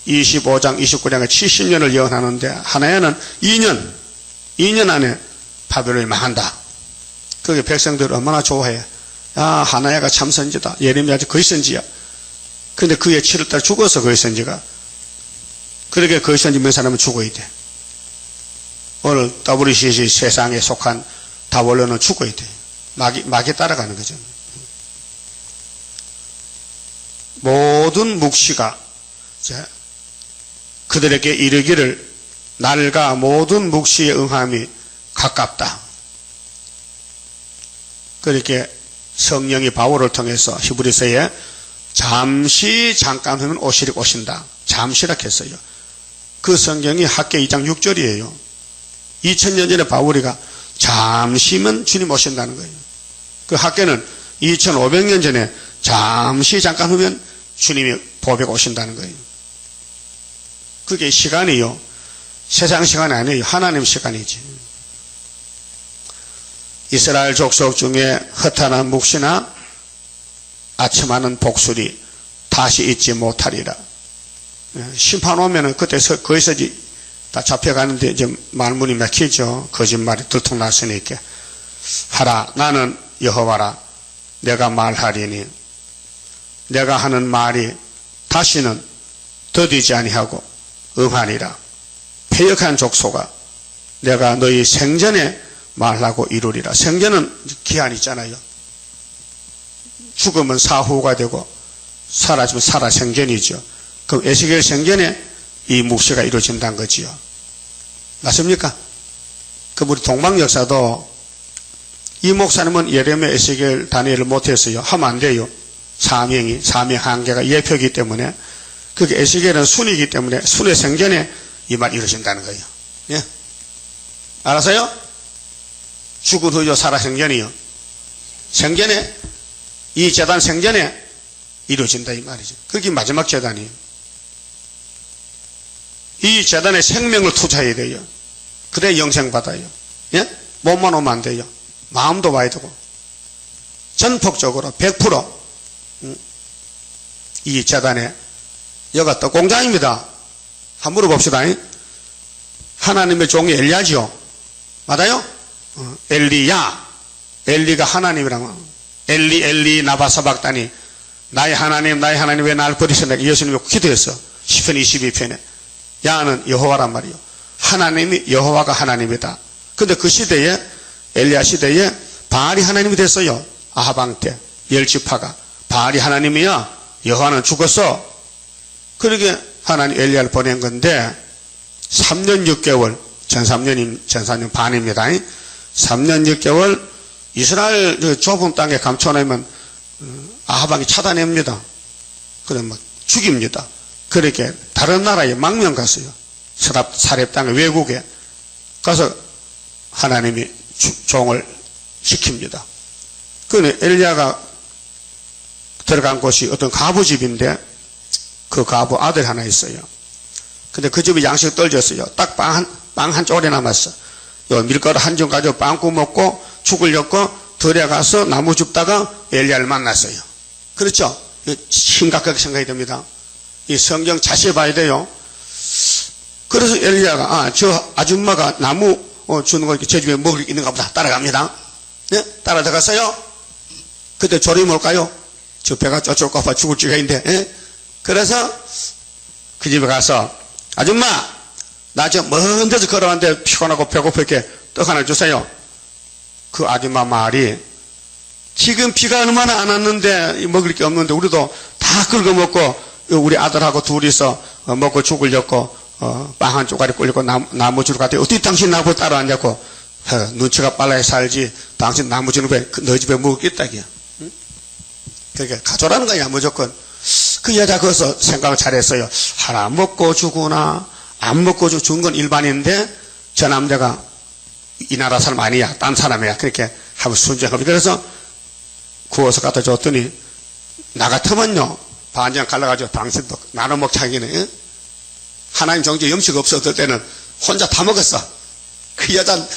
25장 29장에 70년을 예언하는데 하나야는 2년 안에 바벨론이 망한다. 그게 백성들 얼마나 좋아해. 야, 하나야가 참 선지다. 예레미야가 거의 선지야. 근데 그해 7월달 죽어서 거의 선지가. 그렇게 거의 선지 몇 사람은 죽어야 돼. 오늘 WCC 세상에 속한 다원론은 죽어야 돼. 막이 따라가는 거죠. 모든 묵시가 그들에게 이르기를 날과 모든 묵시의 응함이 가깝다. 그렇게 성령이 바울을 통해서 히브리서에 잠시 잠깐 하면 오시리 오신다. 잠시라 했어요. 그 성경이 학계 2장 6절이에요. 2000년 전에 바울이가 잠시면 주님 오신다는 거예요. 그 학계는 2500년 전에 잠시 잠깐 후면 주님이 보배가 오신다는 거예요. 그게 시간이요. 세상 시간이 아니에요. 하나님 시간이지. 이스라엘 족속 중에 허탄한 묵시나 아첨하는 복술이 다시 잊지 못하리라. 심판 오면은 그때 거기서 다 잡혀가는데 이제 말문이 막히죠. 거짓말이 들통났으니까. 하라. 나는 여호와라. 내가 말하리니 내가 하는 말이 다시는 더디지 아니하고 응하리라. 패역한 족속아 내가 너희 생전에 말하고 이루리라. 생전은 기한이 있잖아요. 죽으면 사후가 되고 사라지면 살아생전이죠. 그럼 에스겔 생전에 이 묵시가 이루어진다는 거지요. 맞습니까? 그 우리 동방 역사도 이 목사님은 예레미야, 에스겔, 다니엘을 못했어요. 하면 안 돼요. 사명 한계가 예표이기 때문에. 그게 에스겔은 순이기 때문에 순의 생전에 이 말 이루어진다는 거예요. 예? 알았어요? 죽은 후요 살아생전이요. 생전에 이 재단 생전에 이루어진다 이 말이죠. 그게 마지막 재단이에요. 이 재단에 생명을 투자해야 돼요. 그래 영생 받아요. 예? 몸만 오면 안 돼요. 마음도 와야 되고 전폭적으로 100% 이 재단에 여가 또 공장입니다. 한번 물어봅시다. 하나님의 종이 엘리야지요. 맞아요? 엘리가 하나님이라고. 엘리 나바사박다니 나의 하나님 왜 나를 버리셨나 예수님이 기도했어. 시편 22편에. 야는 여호와란 말이요. 하나님이 여호와가 하나님이다. 근데 그 시대에 엘리야 시대에 바알이 하나님이 됐어요. 아하방 때 열지파가 바알이 하나님이야. 여호와는 죽었어. 그러게 하나님 엘리야를 보낸 건데 3년 6개월 전 3년 반입니다. 3년 6개월 이스라엘 좁은 땅에 감춰놓으면 아하방이 차단합니다. 그럼 막 죽입니다. 그렇게 다른 나라에 망명 갔어요. 사렙 땅에 외국에 가서 하나님이 종을 시킵니다. 그런데 엘리야가 들어간 곳이 어떤 가부집인데 그 가부 아들 하나 있어요. 근데 그 집에 양식 떨어졌어요. 딱 빵 한 쪼리 남았어. 요 밀가루 한 점 가지고 빵국 먹고 죽으려고 들어가서 나무 줍다가 엘리야를 만났어요. 그렇죠? 심각하게 생각이 됩니다. 이 성경 자세히 봐야 돼요. 그래서 엘리야가 저 아줌마가 나무 주는 거 제 집에 먹을 게 있는가 보다 따라갑니다. 네? 따라 들어갔어요. 그때 조림이 뭘까요? 저 배가 쫓아올까 봐 죽을 지경인데. 예? 그래서 그 집에 가서 아줌마 나 저 먼 데서 걸어왔는데 피곤하고 배고프게 떡 하나 주세요. 그 아줌마 말이 지금 비가 얼마나 안 왔는데 먹을 게 없는데 우리도 다 긁어 먹고 우리 아들하고 둘이서 먹고 죽으려고 빵 한 쪼가리 꿀리고 나무 주러 갔더니 어떻게 당신 나보고 따라왔냐고. 눈치가 빨라야 살지. 당신 나무 주는 배 너희 집에 먹을 게 있다기야. 응? 그러니까 가져라는 거야 무조건. 그 여자 거기서 생각을 잘했어요. 하나 먹고 주구나. 안 먹고 죽은 건 일반인데 저 남자가 이 나라 사람 아니야. 딴 사람이야. 그렇게 하면 순정합니다. 그래서 구워서 갖다 줬더니 나 같으면요 반장 갈라가지고 당신도 나눠 먹자기는. 응? 하나님 정죄 염치가 없었을 때는 혼자 다 먹었어. 그 여자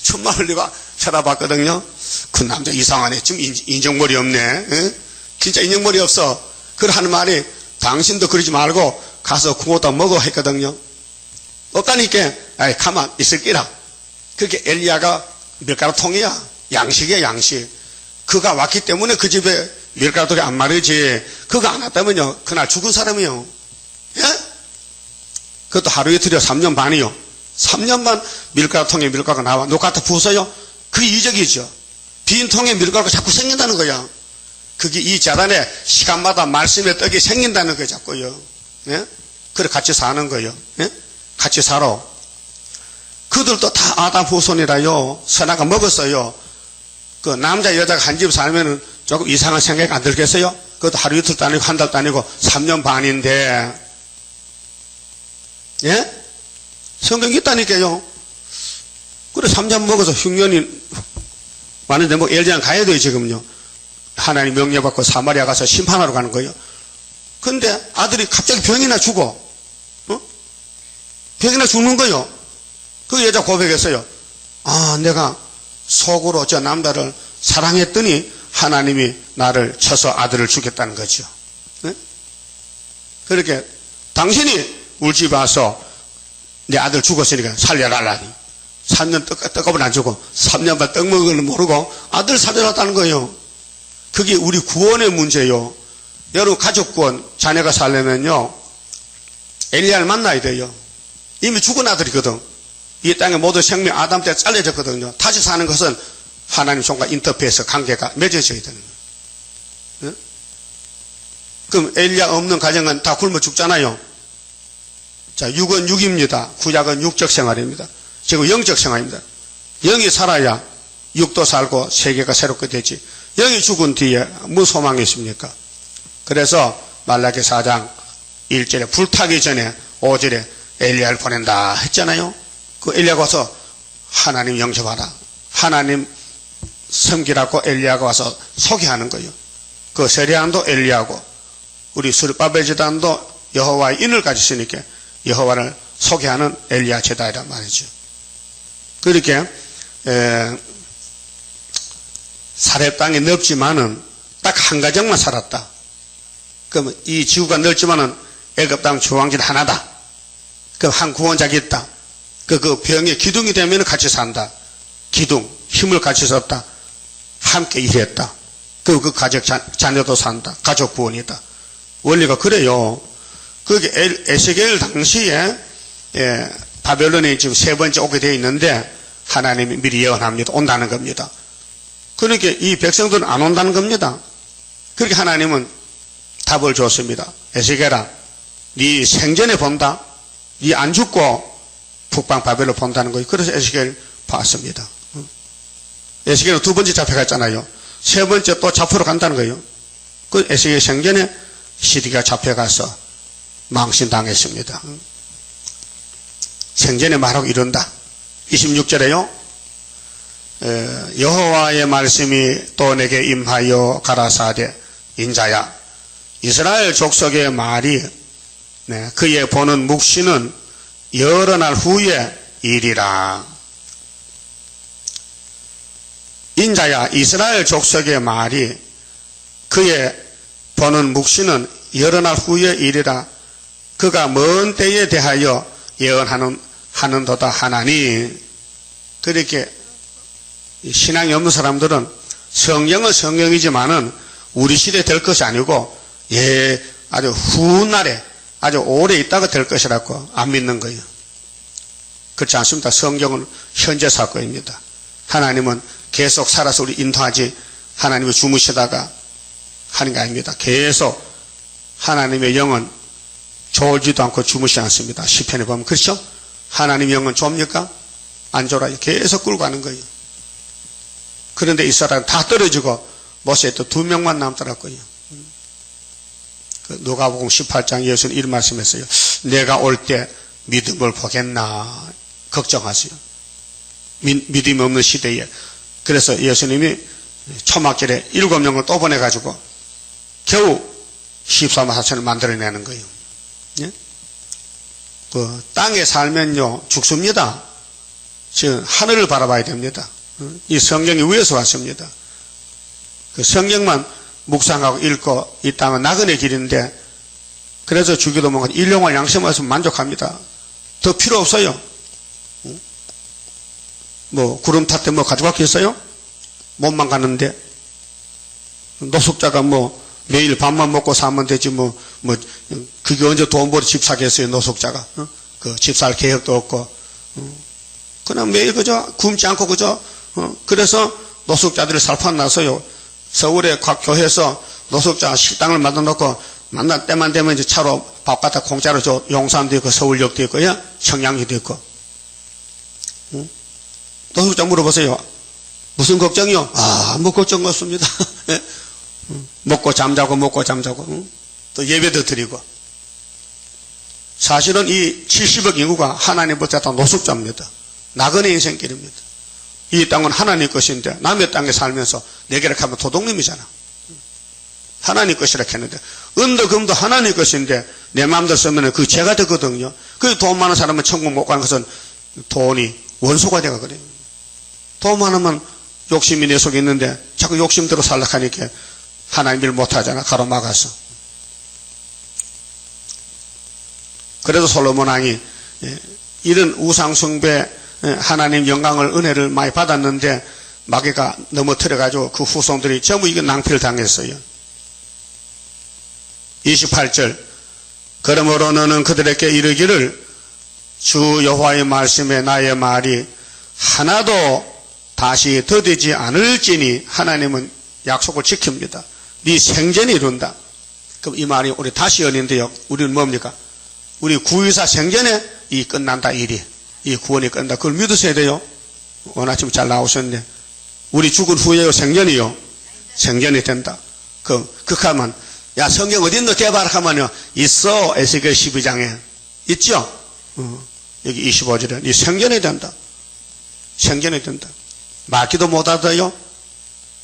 천만 흘리고 쳐다봤거든요. 그 남자 이상하네. 지금 인정머리 없네. 응? 진짜 인정머리 없어. 그걸 하는 말이 당신도 그러지 말고 가서 구워다 먹어 했거든요. 없다니까 아이 가만 있을기라. 그렇게 엘리야가 밀가루통이야. 양식이야 양식. 그가 왔기 때문에 그 집에 밀가루통이 안 마르지. 그가 안 왔다면요 그날 죽은 사람이요. 예? 그것도 하루 이틀이요 3년 반이요. 3년 반 밀가루통에 밀가루가 나와. 녹 갖다 부어서요. 그게 이적이죠. 빈 통에 밀가루가 자꾸 생긴다는 거야. 그게 이 재단에 시간마다 말씀의 떡이 생긴다는 거예요 자꾸요. 예? 그래 같이 사는 거예요. 예? 같이 살아. 그들도 다 아담 후손이라요. 선악을 먹었어요. 그 남자 여자가 한 집 살면은 조금 이상한 생각이 안 들겠어요? 그것도 하루 이틀도 아니고 한 달도 아니고 3년 반인데. 예? 성경이 있다니까요. 그래 3년 먹어서 흉년이 많은데 뭐 엘리야는 가야 돼요 지금요. 하나님 명령받고 사마리아 가서 심판하러 가는 거예요. 근데 아들이 갑자기 병이나 죽어. 병이나 죽는 거예요. 그 여자 고백했어요. 내가 속으로 저 남자를 사랑했더니 하나님이 나를 쳐서 아들을 죽였다는 거죠. 네? 그렇게 당신이 우리 집에 와서 내 아들 죽었으니까 살려달라니. 3년 떡값은 안 주고 3년 반 떡 먹을 걸 모르고 아들 살려놨다는 거예요. 그게 우리 구원의 문제요. 여러분 가족 구원 자녀가 살려면요 엘리야를 만나야 돼요. 이미 죽은 아들이거든. 이 땅의 모든 생명 아담 때 잘려졌거든요. 다시 사는 것은 하나님 손과 인터페이스 관계가 맺어져야 되는 거예요. 네? 그럼 엘리야 없는 가정은 다 굶어 죽잖아요. 자, 육은 육입니다. 구약은 육적 생활입니다. 지금 영적 생활입니다. 영이 살아야 육도 살고 세계가 새롭게 되지. 영이 죽은 뒤에 무슨 소망이 있습니까? 그래서 말라기 4장 1절에 불타기 전에 5절에 엘리야를 보낸다 했잖아요. 그 엘리야가 와서 하나님 영접하라. 하나님 섬기라고 엘리야가 와서 소개하는 거예요. 그 세례안도 엘리야고 우리 수르바벨 제단도 여호와의 인을 가지시니까 여호와를 소개하는 엘리야 제다이란 말이죠. 그렇게 사렙 땅이 넓지만은 딱 한 가정만 살았다. 그럼 이 지구가 넓지만은 애굽 땅 주왕진 하나다. 그럼 한 구원자가 있다. 그 병의 기둥이 되면 같이 산다. 기둥, 힘을 같이 썼다. 함께 일했다. 그 가족 자녀도 산다. 가족 구원이다. 원리가 그래요. 그게 에스겔 당시에 바벨론이 지금 세 번째 오게 되어 있는데 하나님이 미리 예언합니다. 온다는 겁니다. 그러니까 이 백성들은 안 온다는 겁니다. 그렇게 하나님은 답을 줬습니다. 에스겔아, 네 생전에 본다. 네 안 죽고 북방 바벨론 본다는 거예요. 그래서 에스겔 봤습니다. 에스겔은 두 번째 잡혀갔잖아요. 세 번째 또 잡으러 간다는 거예요. 그 에스겔 생전에 시디가 잡혀가서 망신당했습니다. 생전에 말하고 이른다. 26절에요. 여호와의 말씀이 또 내게 임하여 가라사대 인자야 이스라엘 족속의 말이 그의 보는 묵시는 여러 날 후에 일이라. 인자야 이스라엘 족속의 말이 그의 보는 묵시는 여러 날 후에 일이라. 그가 먼 때에 대하여 예언하는도다 하나니. 그렇게 신앙이 없는 사람들은 성경은 성경이지만은 우리 시대에 될 것이 아니고 아주 훗날에 아주 오래 있다가 될 것이라고 안 믿는 거예요. 그렇지 않습니다. 성경은 현재 사건입니다. 하나님은 계속 살아서 우리 인도하지 하나님이 주무시다가 하는 게 아닙니다. 계속 하나님의 영은 졸지도 않고 주무시지 않습니다. 시편에 보면 그렇죠? 하나님의 영은 좁니까? 안 졸아요. 계속 끌고 가는 거예요. 그런데 이스라엘은 다 떨어지고 모세에 또 2명만 남더라고요. 누가복음 18장 예수는 이런 말씀했어요. 내가 올 때 믿음을 보겠나 걱정하세요. 믿음이 없는 시대에. 그래서 예수님이 초막절에 7명을 또 보내가지고 겨우 14만 4천을 만들어내는 거예요. 예? 그 땅에 살면요 죽습니다. 지금 하늘을 바라봐야 됩니다. 이 성경이 위에서 왔습니다. 그 성경만 묵상하고 읽고 이 땅은 나그네 길인데 그래서 주기도 먹은 일용할 양식만 있으면 만족합니다. 더 필요 없어요. 뭐 구름 탔대 뭐 가져갔겠어요? 몸만 가는데 노숙자가 뭐 매일 밥만 먹고 사면 되지 뭐 그게 언제 돈 벌이 집 사겠어요? 노숙자가 그 집 살 계획도 없고 그냥 매일 그저 굶지 않고 그저 그래서 노숙자들이 살판나서요. 서울에 각 교회에서 노숙자 식당을 만들어 놓고 만날 때만 되면 이제 차로 밥 갖다 공짜로 줘. 용산도 있고 서울역도 있고 청량리도 있고. 노숙자 물어보세요. 무슨 걱정이요? 아무 걱정 없습니다. 먹고 잠자고 먹고 잠자고 또 예배도 드리고. 사실은 이 70억 인구가 하나님보다 더 노숙자입니다. 나그네 인생길입니다. 이 땅은 하나님 것인데 남의 땅에 살면서 내게라 하면 도둑놈이잖아. 하나님 것이라 했는데 은도 금도 하나님 것인데 내 마음대로 쓰면 그 죄가 되거든요. 그 돈 많은 사람은 천국 못 가는 것은 돈이 원수가 되가 그래요. 돈 많으면 욕심이 내 속에 있는데 자꾸 욕심대로 살락하니까 하나님 일 못하잖아. 가로막아서. 그래서 솔로몬 왕이 이런 우상숭배 하나님 영광을 은혜를 많이 받았는데 마귀가 넘어뜨려가지고 그 후손들이 전부 이게 낭패를 당했어요. 28절 그러므로 너는 그들에게 이르기를 주 여호와의 말씀에 나의 말이 하나도 다시 더디지 않을지니. 하나님은 약속을 지킵니다. 네 생전에 이룬다. 그럼 이 말이 우리 다시 열린데요. 우리는 뭡니까? 우리 구유사 생전에 이 끝난다 일이. 이 구원이 끝난다. 그걸 믿으셔야 돼요. 오늘 아침 잘 나오셨네. 우리 죽은 후에요 생전이요. 생전이 된다. 극하면 야 성경 어디 있노 대봐라 하면요. 있어. 에스겔 12장에 있죠. 여기 25절에 이 생전이 된다. 생전이 된다. 말기도 못하다요.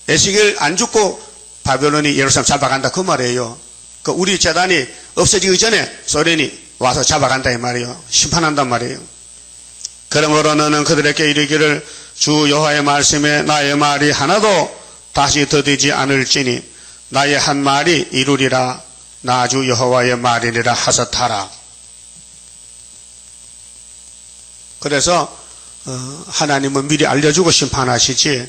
에스겔 안 죽고 바벨론이 예루살렘 잡아간다 그 말이에요. 그 우리 재단이 없어지기 전에 소련이 와서 잡아간다 이 말이에요. 심판한단 말이에요. 그러므로 너는 그들에게 이르기를 주 여호와의 말씀에 나의 말이 하나도 다시 더디지 않을지니 나의 한 말이 이루리라. 나 주 여호와의 말이니라 하셨하라. 그래서 하나님은 미리 알려주고 심판하시지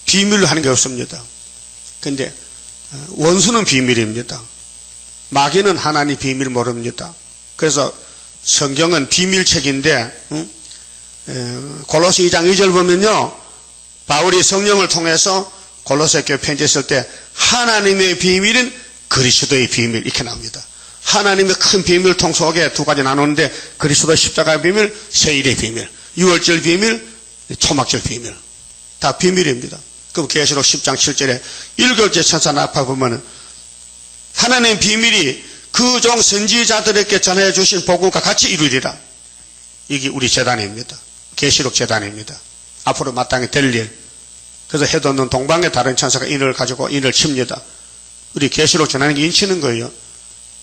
비밀로 하는 게 없습니다. 근데 원수는 비밀입니다. 마귀는 하나님 비밀 모릅니다. 그래서 성경은 비밀책인데 골로새 2장 2절 보면요, 바울이 성령을 통해서 골로새 교회 편지했을 때 하나님의 비밀은 그리스도의 비밀 이렇게 나옵니다. 하나님의 큰 비밀통 속에 두 가지 나누는데 그리스도의 십자가의 비밀, 세일의 비밀, 유월절 비밀, 초막절 비밀, 다 비밀입니다. 그럼 계시록 10장 7절에 일곱째 천사 나파 보면은 하나님의 비밀이 그 종 선지자들에게 전해 주신 복음과 같이 이루리라. 이게 우리 재단입니다. 계시록 재단입니다. 앞으로 마땅히 될 일. 그래서 해도 없는 동방의 다른 천사가 인을 가지고 인을 칩니다. 우리 계시록 전하는 게 인치는 거예요.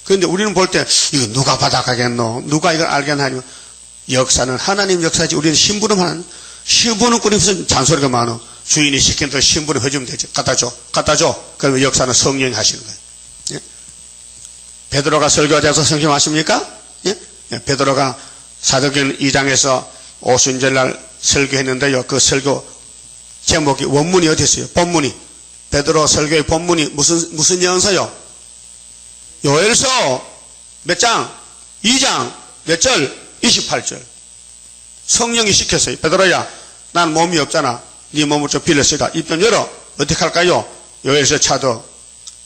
그런데 우리는 볼 때 이거 누가 받아가겠노? 누가 이걸 알겠나? 하면 역사는 하나님 역사지. 우리는 심부름하는, 심부름 꾸리면서 잔소리가 많아. 주인이 시킨 대로 심부름 해주면 되지. 갖다 줘. 그러면 역사는 성령이 하시는 거예요. 예? 베드로가 설교자에서 성경 아십니까? 예? 베드로가 사도행 2장에서 오순절날 설교했는데요. 그 설교 제목이 원문이 어디 있어요? 본문이. 베드로 설교의 본문이 무슨 연서요? 요엘서 몇 장? 2장 몇 절? 28절. 성령이 시켰어요. 베드로야, 난 몸이 없잖아. 네 몸을 좀 빌렸으니까 입 좀 열어. 어떻게 할까요? 요엘서 차도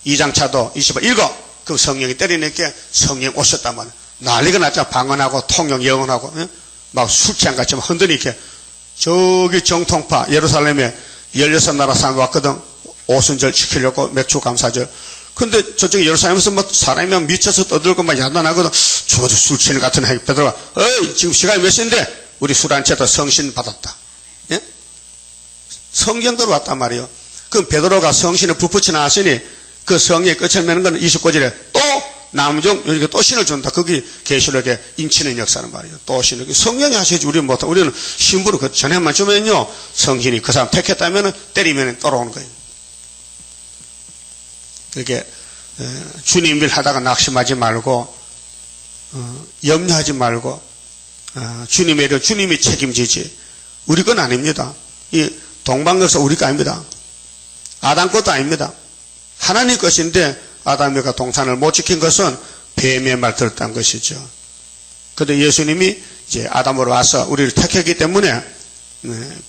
2장 차도 28 읽어. 그 성령이 때리니까 성령 오셨단 말이야. 난리가 났잖아. 방언하고 통역 영언하고 막 술 취한같이 흔드니까 저기 정통파 예루살렘에 16나라 사람이 왔거든. 오순절 지키려고 맥주 감사절. 근데 저쪽에 예루살렘에서 뭐 사람이 막 미쳐서 떠들고 막 야단하거든. 저도 술 취는 같은 애 베드로가 어이 지금 시간이 몇 시인데 우리 술 한 채도 성신 받았다. 예? 성경대로 왔단 말이에요. 그럼 베드로가 성신을 불붙여 나왔으니 그 성의 끝을 맺는 건 29절에 또 남종 여기가 또 신을 준다. 그게 계시록에 인치는 역사는 말이에요. 또 신을 성령이 하셔야지 우리는 못하. 우리는 신부를 그 전에만 주면요 성신이 그 사람 택했다면 때리면 떨어오는 거예요. 그렇게 주님 일 하다가 낙심하지 말고 염려하지 말고 주님의 일은 주님이 책임지지 우리 건 아닙니다. 이 동방역사 우리 거 아닙니다. 아담 것도 아닙니다. 하나님 것인데 아담과 동산을 못 지킨 것은 뱀의 말 들었다는 것이죠. 그런데 예수님이 이제 아담으로 와서 우리를 택했기 때문에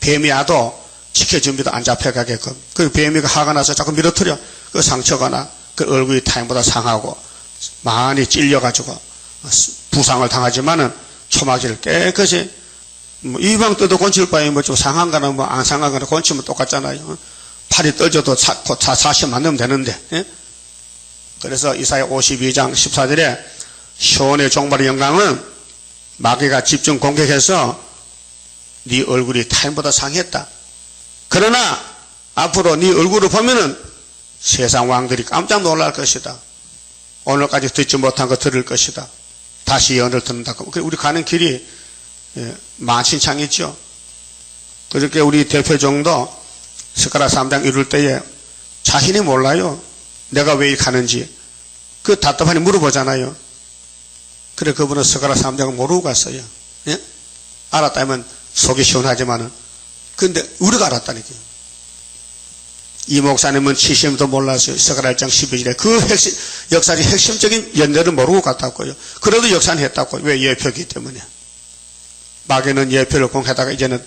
뱀이 와도 지켜줍니다. 안 잡혀가게끔. 그 뱀이가 화가 나서 자꾸 밀어뜨려. 그 상처가 나. 그 얼굴이 타인보다 상하고 많이 찔려가지고 부상을 당하지만은 초막지를 깨끗이 이방 뜯어 건칠 바에 뭐 좀 상한 거나 뭐 안 상한 거나 건치면 똑같잖아요. 팔이 떨져도 사시 만들면 되는데. 예? 그래서 이사야 52장 14절에 시온의 종말의 영광은 마귀가 집중 공격해서 네 얼굴이 타인보다 상했다. 그러나 앞으로 네 얼굴을 보면은 세상 왕들이 깜짝 놀랄 것이다. 오늘까지 듣지 못한 거 들을 것이다. 다시 예언을 듣는다. 우리 가는 길이 만신창이죠. 그렇게 우리 대표정도 스가랴 3장 이룰 때에 자신이 몰라요. 내가 왜 가는지. 그 답답하니 물어보잖아요. 그래 그분은 스가랴 3장을 모르고 갔어요. 예? 알았다면 속이 시원하지만은 근데 우리가 알았다니까요. 이 목사님은 70년도 몰랐어요. 스가랴 1장 12절에 그 핵심, 역사적 핵심적인 연대를 모르고 갔다고요. 그래도 역사는 했다고요. 왜? 예표이기 때문에. 마귀는 예표를 공개하다가 이제는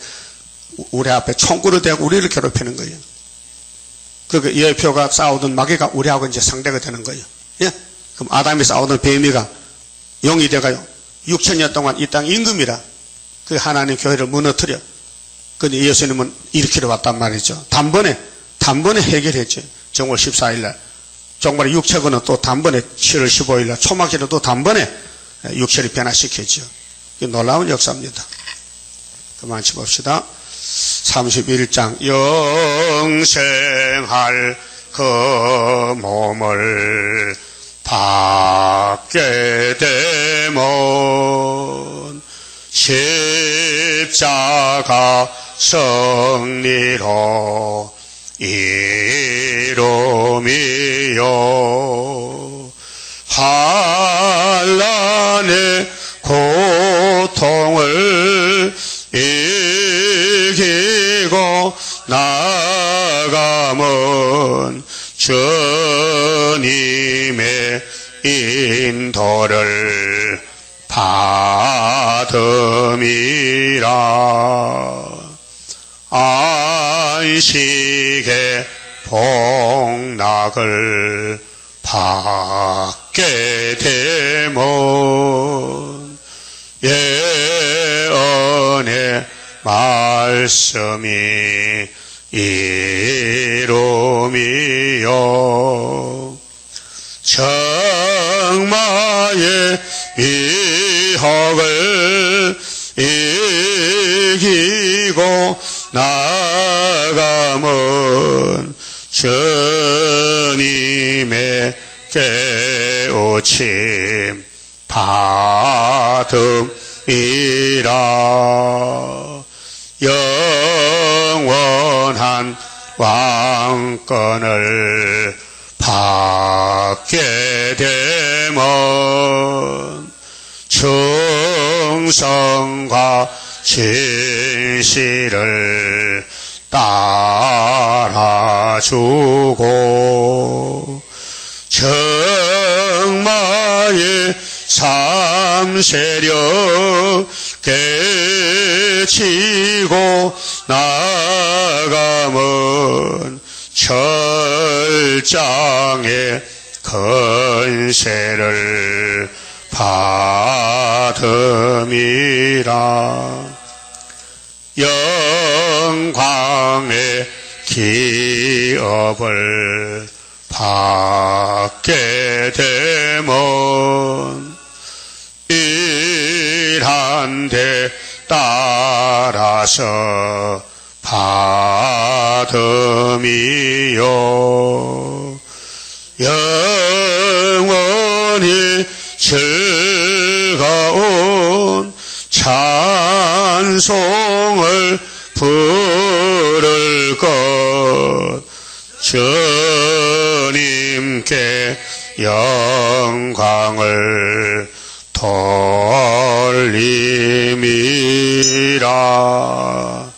우리 앞에 총구를 대고 우리를 괴롭히는 거예요. 그 예표가 싸우던 마귀가 우리하고 이제 상대가 되는 거예요. 예? 그럼 아담이 싸우던 뱀이가 용이 돼가요. 6천년 동안 이 땅 임금이라 그 하나님 교회를 무너뜨려. 근데 예수님은 일으키러 왔단 말이죠. 단번에 해결했죠. 정월 14일날. 정말 육체고는 또 단번에 7월 15일날 초막절에 또 단번에 육체를 변화시켰죠. 놀라운 역사입니다. 그만 칩읍시다. 31장 영생할 그 몸을 받게 되면 십자가 승리로 이름이요 환난의 고통을 이기고 나가면 주님의 인도를 받음이라. 안식의 복락을 받게 되면 예언의 말씀이 이루미요. 정마의 미혹을 이기고 나가면 주님의 깨우침 받음이라. 영원한 왕권을 받게 되면 충성과 진실을 따라주고 정마의 삼세력 깨치고 나가면 철장의 건세를 받음이라. 영광의 기업을 받게 되면 일한 데 따라서 받음이요. 영원히 즐거운 찬송을 부를 것. 주님께 영광을 돌림이라.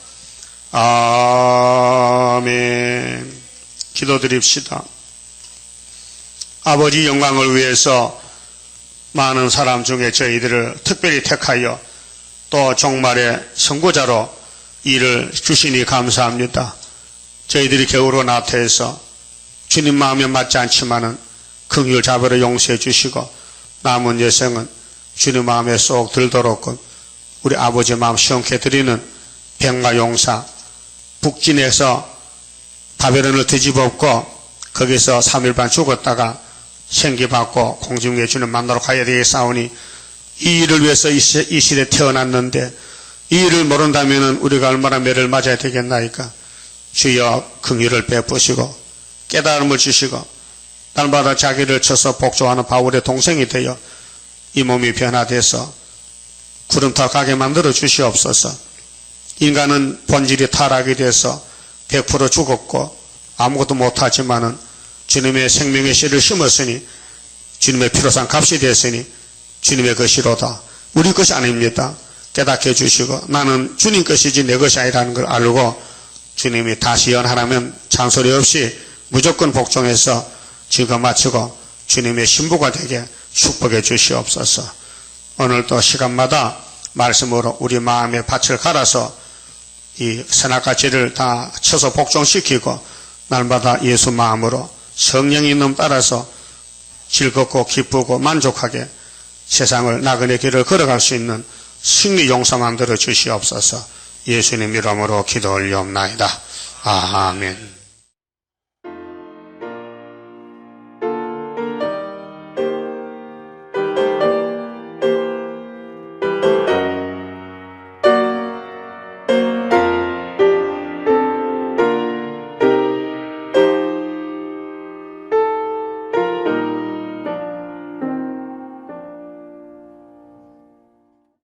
아멘. 기도드립시다. 아버지 영광을 위해서 많은 사람 중에 저희들을 특별히 택하여 또 종말의 선고자로 일을 주시니 감사합니다. 저희들이 겨우로 나태해서 주님 마음에 맞지 않지만은 긍휼 자비로 용서해 주시고 남은 여생은 주님 마음에 쏙 들도록 우리 아버지 마음 시원케 드리는 병과 용사, 북진에서 바벨론을 뒤집었고 거기서 3일 반 죽었다가 생기받고 공중에 주님 만나러 가야 되겠사오니 이 일을 위해서 이 시대에 태어났는데 이 일을 모른다면 우리가 얼마나 매를 맞아야 되겠나이까. 주여 긍휼을 베푸시고 깨달음을 주시고 날마다 자기를 쳐서 복종하는 바울의 동생이 되어 이 몸이 변화돼서 구름타 가게 만들어 주시옵소서. 인간은 본질이 타락이 돼서 100% 죽었고 아무것도 못하지만은 주님의 생명의 씨를 심었으니 주님의 피로산 값이 됐으니 주님의 것이로다. 우리 것이 아닙니다. 깨닫게 해주시고 나는 주님 것이지 내 것이 아니라는 걸 알고 주님이 다시 연하라면 잔소리 없이 무조건 복종해서 지금 마치고 주님의 신부가 되게 축복해 주시옵소서. 오늘도 시간마다 말씀으로 우리 마음의 밭을 갈아서 이 선악가지를 다 쳐서 복종시키고 날마다 예수 마음으로 성령의 이름 따라서 즐겁고 기쁘고 만족하게 세상을 나그네 길을 걸어갈 수 있는 승리 용사 만들어 주시옵소서. 예수님 이름으로 기도 올리옵나이다. 아멘.